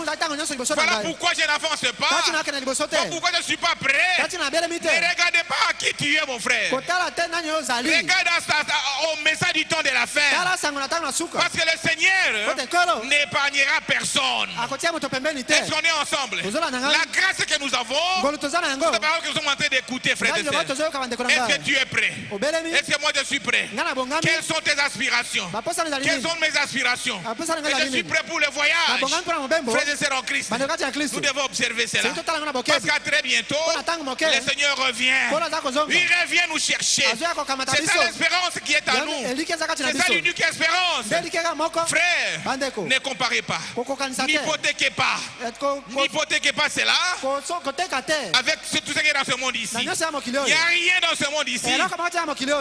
Voilà pourquoi je n'avance pas. Voilà pourquoi je ne suis pas prêt. Ne regardez pas à qui tu es, mon frère. Regarde au message du temps de la fin. Parce que le Seigneur n'épargnera personne. Est-ce qu'on est ensemble? La grâce que nous avons, c'est la parole que nous sommes en train d'écouter, frère et sœur. Est-ce que tu es prêt? Est-ce que moi je suis prêt? Quelles sont tes aspirations? Quelles sont mes aspirations? Et je suis prêt pour le voyage. Frères et sœurs en Christ, nous devons observer cela. Parce qu'à très bientôt, le Seigneur revient. Il revient nous chercher. C'est ça l'espérance qui est à nous. C'est ça l'unique espérance. Frère, ne comparez pas. N'hypothéquez pas. N'hypothéquez pas cela avec tout ce qui est dans ce monde ici. Il n'y a rien dans ce monde ici.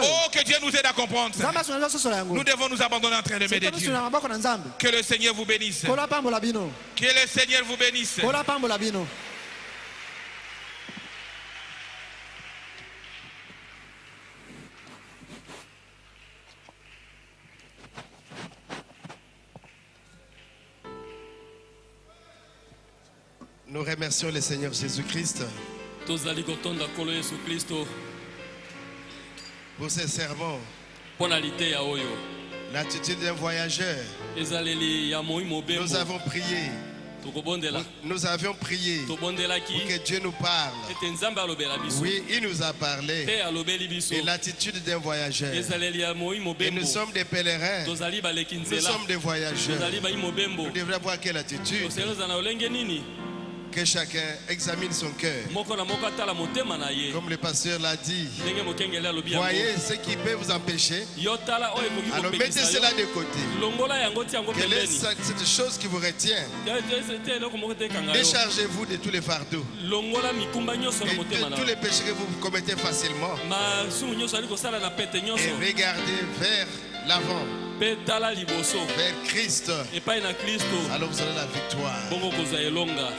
Oh, que Dieu nous aide à comprendre ça. Nous devons nous abandonner entre les mains de Dieu. Que le Seigneur vous bénisse. Que le Seigneur vous bénisse. Nous remercions le Seigneur Jésus-Christ pour ses sermons. L'attitude d'un voyageur. Nous avons prié. Nous avions prié pour que Dieu nous parle. Oui, il nous a parlé. Et l'attitude d'un voyageur. Et nous sommes des pèlerins. Nous sommes des voyageurs. Nous devrions avoir quelle attitude? Que chacun examine son cœur. Comme le pasteur l'a dit. Voyez ce qui peut vous empêcher. Alors mettez cela de côté. Quelle est cette chose qui vous retient? Déchargez-vous de tous les fardeaux. Et de tous les péchés que vous commettez facilement. Et regardez vers l'avant. Vers Christ. Alors vous aurez la victoire.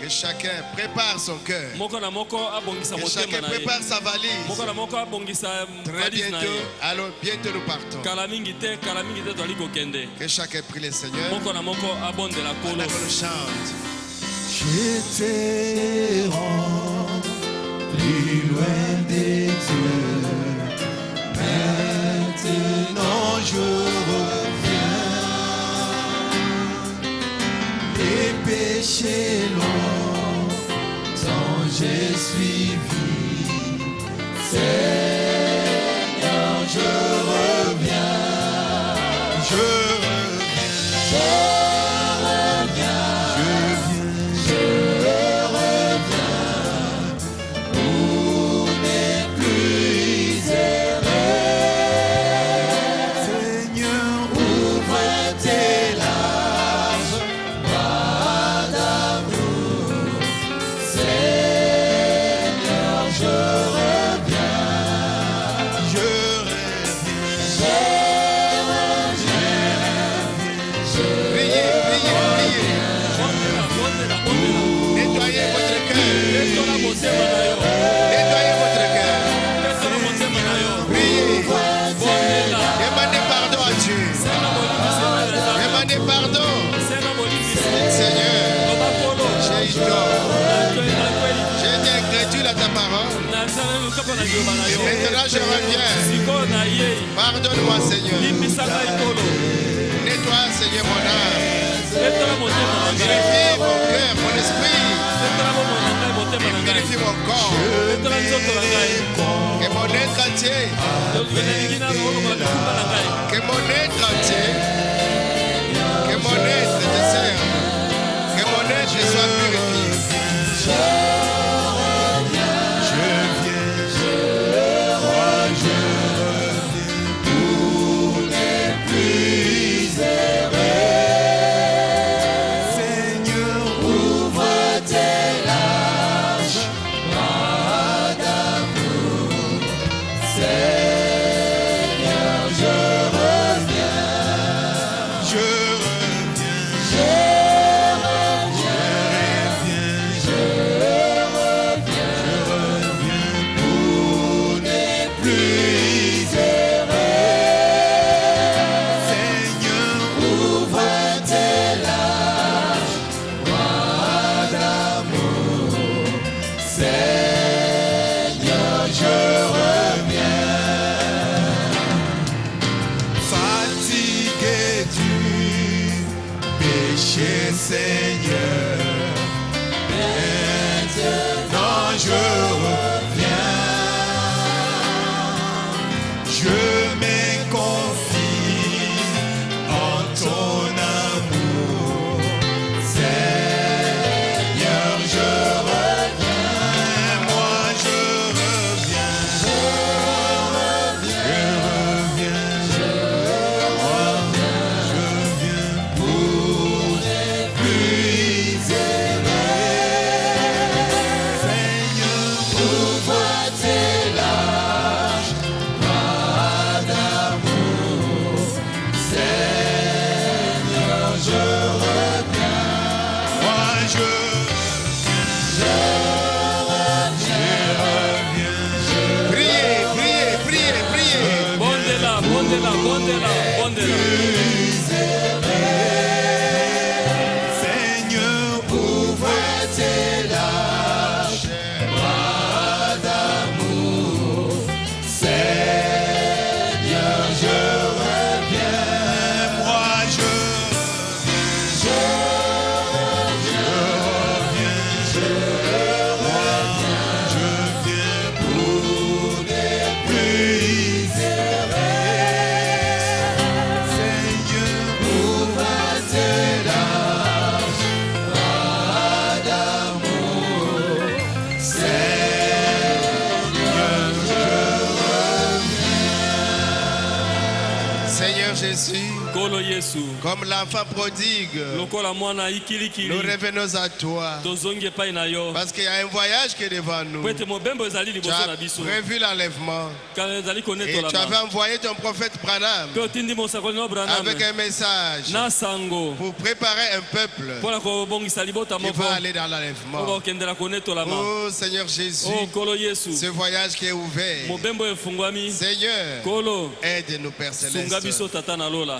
Que chacun prépare son cœur. Que chacun prépare sa valise. Très bientôt, alors bientôt nous partons. Que chacun prie le Seigneur. On chante. J'étais plus loin des dieux. Maintenant je péché longtemps j'ai suivi. Seigneur, je reviens. Je reviens pour ne plus errer. Seigneur, ouvre tes larges bras d'amour. Seigneur, je reviens. maintenant je reviens. Pardonne-moi, Seigneur. Nettoie, Seigneur, mon âme. Purifie mon cœur, mon esprit. Purifie mon corps. Que mon être entier. Que mon être entier. Que mon être te serve. Que mon être soit purifié. Comme l'enfant prodigue, nous revenons à toi. Parce qu'il y a un voyage qui est devant nous. Tu as prévu l'enlèvement. Et tu avais envoyé ton prophète Branham avec un message pour préparer un peuple qui va aller dans l'enlèvement. Oh Seigneur Jésus, ce voyage qui est ouvert. Seigneur, aide-nous, Père Céleste,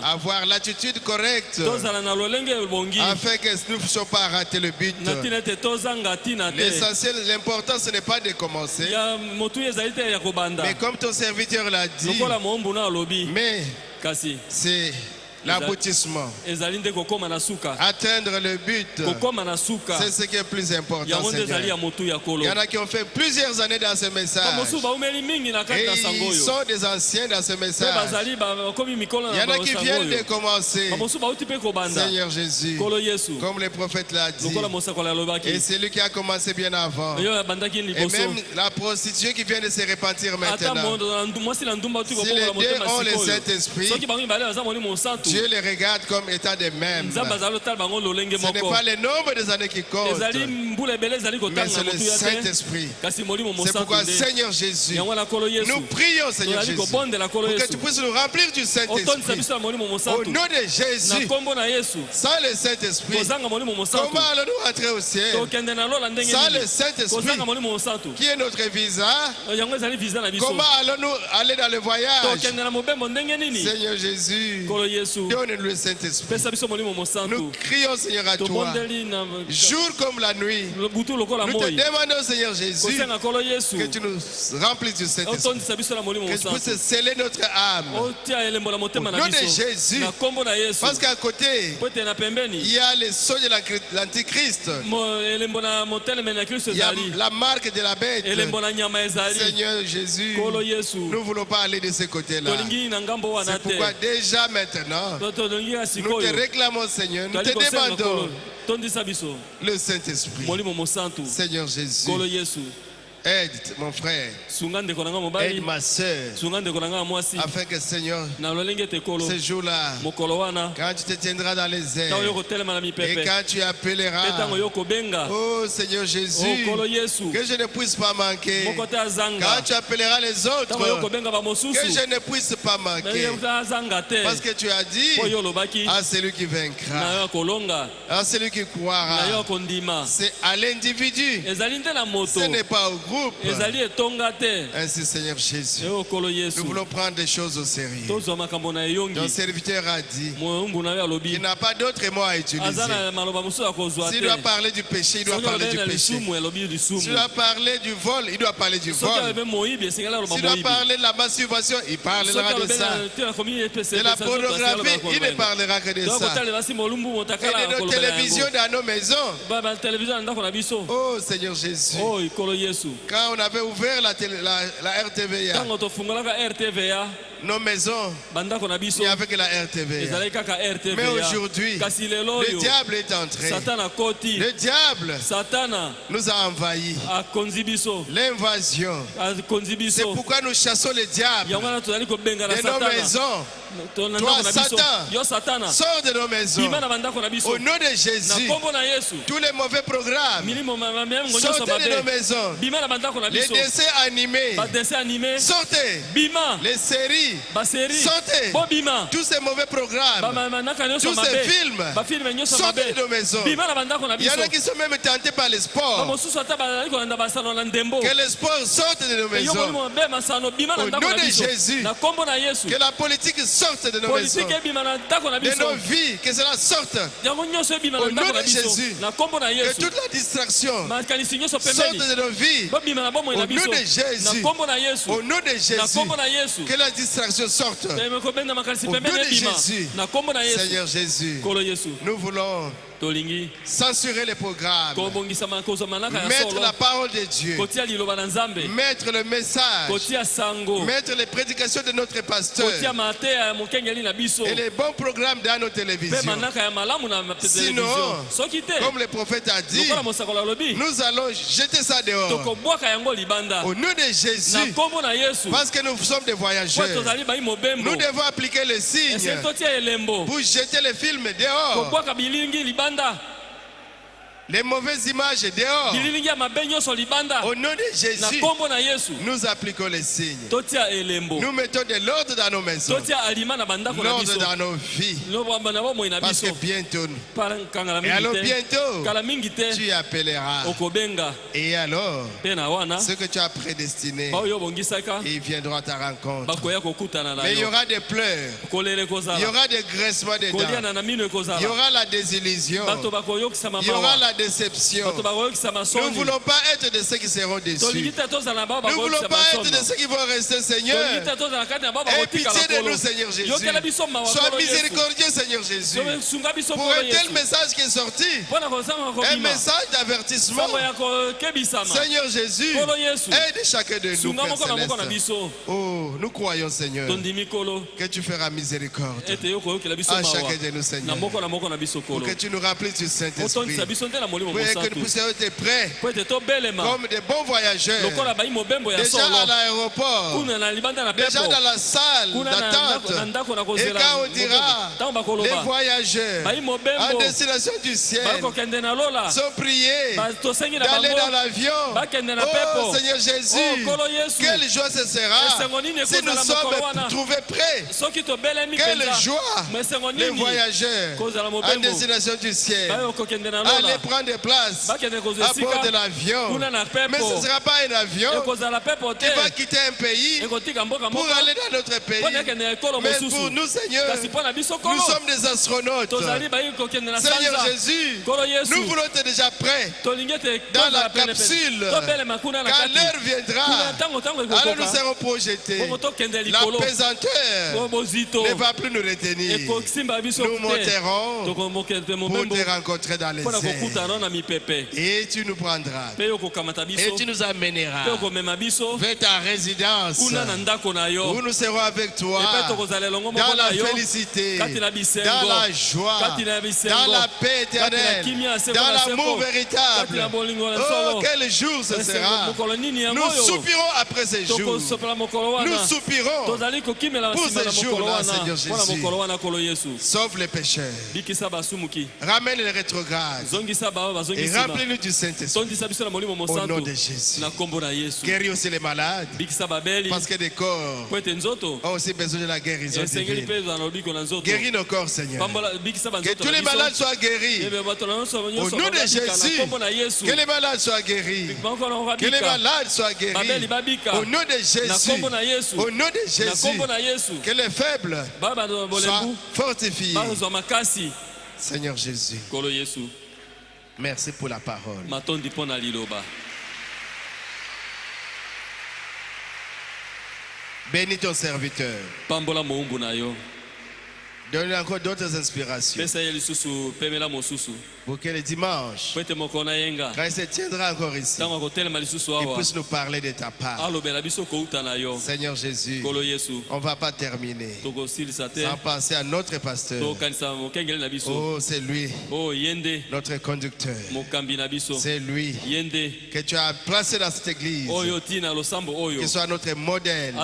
avoir l'attitude correcte afin que nous ne puissions pas rater le but. L'essentiel, l'important, ce n'est pas de commencer, mais comme ton serviteur l'a dit, mais c'est l'aboutissement. Atteindre le but, c'est ce qui est plus important, Seigneur. Il y en a qui ont fait plusieurs années dans ce message. Et ils sont des anciens dans ce message. Il y en a qui viennent de commencer. Seigneur Jésus, comme le prophète l'a dit, et c'est lui qui a commencé bien avant. Et même la prostituée qui vient de se repentir maintenant. Si les deux ont le Saint-Esprit, Dieu les regarde comme étant des mêmes. Ce n'est pas le nombre des années qui compte, mais c'est le Saint-Esprit. C'est pourquoi, Seigneur Jésus, nous prions, Seigneur Jésus, pour que tu puisses nous remplir du Saint-Esprit. Au nom de Jésus, sans le Saint-Esprit, comment allons-nous rentrer au ciel? Sans le Saint-Esprit, qui est notre visa, comment allons-nous aller dans le voyage? Seigneur Jésus, Donne-nous le Saint-Esprit. Nous crions, Seigneur, à toi. Jour comme la nuit. Nous te demandons, Seigneur Jésus, que tu nous remplisses du Saint-Esprit. Que tu puisses sceller notre âme. Au nom de Jésus. Parce qu'à côté, il y a les sceaux de l'Antichrist. Il y a la marque de la bête. Seigneur Jésus, nous ne voulons pas aller de ce côté-là. C'est pourquoi déjà maintenant, nous te réclamons, Seigneur, nous te demandons le Saint-Esprit. Seigneur Jésus, aide mon frère, aide ma soeur, afin que, Seigneur, ce jour-là, quand tu te tiendras dans les airs et quand tu appelleras, oh Seigneur Jésus, que je ne puisse pas manquer. Quand tu appelleras les autres, que je ne puisse pas manquer. Parce que tu as dit à celui qui vaincra, à celui qui croira, c'est à l'individu, ce n'est pas au groupe. Ainsi, Seigneur Jésus, nous voulons prendre des choses au sérieux. Ton serviteur a dit qu'il n'a pas d'autre mot à utiliser. S'il doit parler du péché, il doit parler du péché. S'il doit parler du vol, il doit parler du vol. S'il doit parler de la masturbation, il parlera de ça. De la pornographie, il ne parlera que de ça. Et de nos télévisions dans nos maisons. Oh Seigneur Jésus, quand on avait ouvert la RTVA, nos maisons, il n'y avait que la RTVA. Mais aujourd'hui, le diable est entré. Le diable nous a envahis. L'invasion. C'est pourquoi nous chassons le diable de nos maisons. Toi, Satan, sors de nos maisons. Au nom de Jésus, tous les mauvais programmes, sortez de nos maisons. Les dessins animés, sortez. Les séries, sortez. Tous ces mauvais programmes, tous ces films, sortez de nos maisons. Il y en a qui sont même tentés par les sports. Que les sports sortent de nos maisons. Au nom de Jésus, que la politique sorte de nos maisons, de nos vies, que cela sorte. Au nom de Jésus, que toute la distraction sorte de nos vies. Au nom de Jésus, au nom de Jésus, que la distraction sorte. Au nom de Jésus, Seigneur Jésus, nous voulons censurer les programmes, mettre la parole de Dieu, mettre le message, mettre les prédications de notre pasteur et les bons programmes dans nos télévisions. Sinon, comme le prophète a dit, nous allons jeter ça dehors. Au nom de Jésus, parce que nous sommes des voyageurs, nous devons appliquer les signes pour jeter les films dehors. Les mauvaises images dehors. Au nom de Jésus, nous appliquons les signes. Nous mettons de l'ordre dans nos maisons, l'ordre dans nos vies. Parce que bientôt, et alors bientôt, tu appelleras. Et alors, ce que tu as prédestiné, ils viendront à ta rencontre. Mais il y aura des pleurs, il y aura des graissements des dents, il y aura la désillusion, il y aura la déception. Nous ne voulons pas être de ceux qui seront déçus. Nous ne voulons pas être de ceux qui vont rester, Seigneur. Aie pitié de nous, Seigneur Jésus. Sois miséricordieux, Seigneur Jésus. Pour un tel message qui est sorti, un message d'avertissement, Seigneur Jésus, aide chacun de nous, Père Céleste. Oh, nous croyons, Seigneur, que tu feras miséricorde à chacun de nous, Seigneur, pour que tu nous rappelles du Saint-Esprit, pour que nous puissions être prêts comme des bons voyageurs, déjà à l'aéroport, déjà dans la salle d'attente. Et quand on dira les voyageurs en destination du ciel sont priés d'aller dans l'avion, oh Seigneur Jésus, quelle joie ce sera si nous sommes trouvés prêts. Quelle joie les voyageurs en destination du ciel. Allez prendre prendre place à bord de l'avion. Mais ce ne sera pas un avion qui va quitter un pays pour aller dans notre pays. Mais pour nous, Seigneur, nous sommes des astronautes. Seigneur Jésus, nous voulons être déjà prêts dans la capsule. Quand l'heure viendra, alors nous serons projetés. La pesanteur ne va plus nous retenir. Nous monterons pour te rencontrer dans les airs. Et tu nous prendras. Et tu nous amèneras vers ta résidence où nous serons avec toi dans la félicité, dans la joie, dans la paix éternelle, dans l'amour véritable. Oh, quel jour ce sera! Nous soupirons après ces jours. Nous soupirons pour ces jours-là, Seigneur Jésus. Sauve les pécheurs. Ramène les rétrogrades. Et remplis-nous du Saint-Esprit. Au nom de Jésus. Guéris aussi les malades. Parce que des corps ont aussi besoin de la guérison divine. Guéris nos corps, Seigneur. Que tous les malades soient guéris. Au nom de Jésus. Que les malades soient guéris. Que les malades soient guéris. Au nom de Jésus. Au nom de Jésus. Que les faibles soient fortifiés. Seigneur Jésus. Merci pour la parole. Bénis ton serviteur. Donne encore d'autres inspirations. Pour que le dimanche, quand il se tiendra encore ici, il puisse nous parler de ta part. Seigneur Jésus, on ne va pas terminer sans penser à notre pasteur. Oh, c'est lui, notre conducteur. C'est lui que tu as placé dans cette église, qu'il soit notre modèle.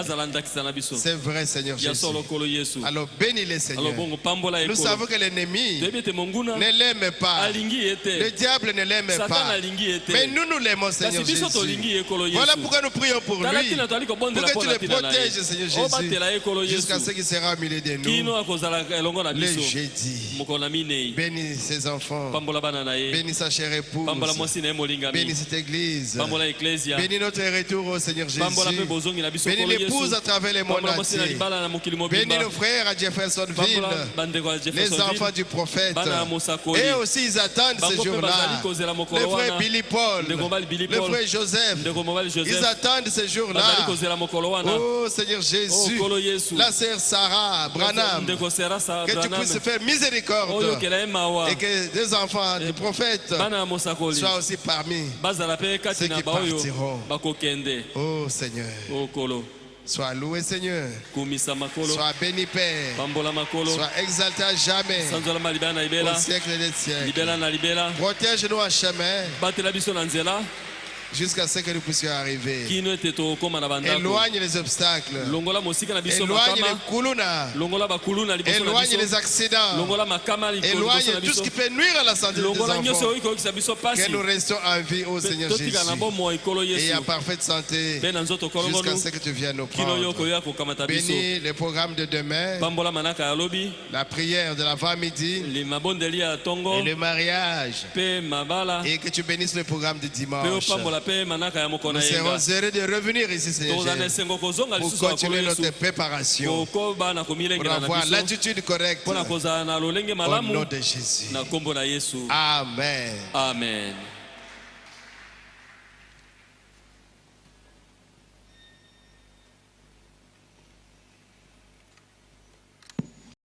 C'est vrai, Seigneur Jésus. Alors bénis-les, Seigneur. Nous savons que l'ennemi ne l'aime pas. Le diable ne l'aime pas. Mais nous l'aimons, Seigneur Jésus. Voilà pourquoi nous prions pour lui. Pour que tu le protèges, Seigneur Jésus. Jusqu'à ce qu'il sera au milieu de nous. Le jeudi. Bénis ses enfants. Bénis sa chère épouse. Bénis cette église. Bénis notre retour au Seigneur Jésus. Bénis l'épouse à travers le monde entier. Bénis nos frères à Jeffersonville. Les enfants du prophète. Et aussi ils attendent ce jour-là. Le frère Billy Paul, le frère Joseph, ils attendent ce jour-là. Oh Seigneur Jésus, la sœur Sarah Branham, que tu puisses faire miséricorde et que des enfants du prophète soient aussi parmi ceux qui partiront. Oh Seigneur. Sois loué, Seigneur. Sois béni, Père. Sois exalté à jamais. Au siècle des siècles. Protège-nous en chemin. Jusqu'à ce que nous puissions arriver. Éloigne les obstacles. Éloigne les koulouna. Éloigne les accidents. Éloigne tout ce qui peut nuire à la santé des enfants. Que nous restons en vie au Seigneur Jésus. Et en parfaite santé. Jusqu'à ce que tu viennes nous prendre. Bénis le programme de demain. La prière de l'avant-midi. Et le mariage. Et que tu bénisses le programme de dimanche. Nous serons heureux de revenir ici, Seigneur Jésus, pour continuer notre préparation, pour avoir l'attitude correcte. Au nom de Jésus. Amen. Amen.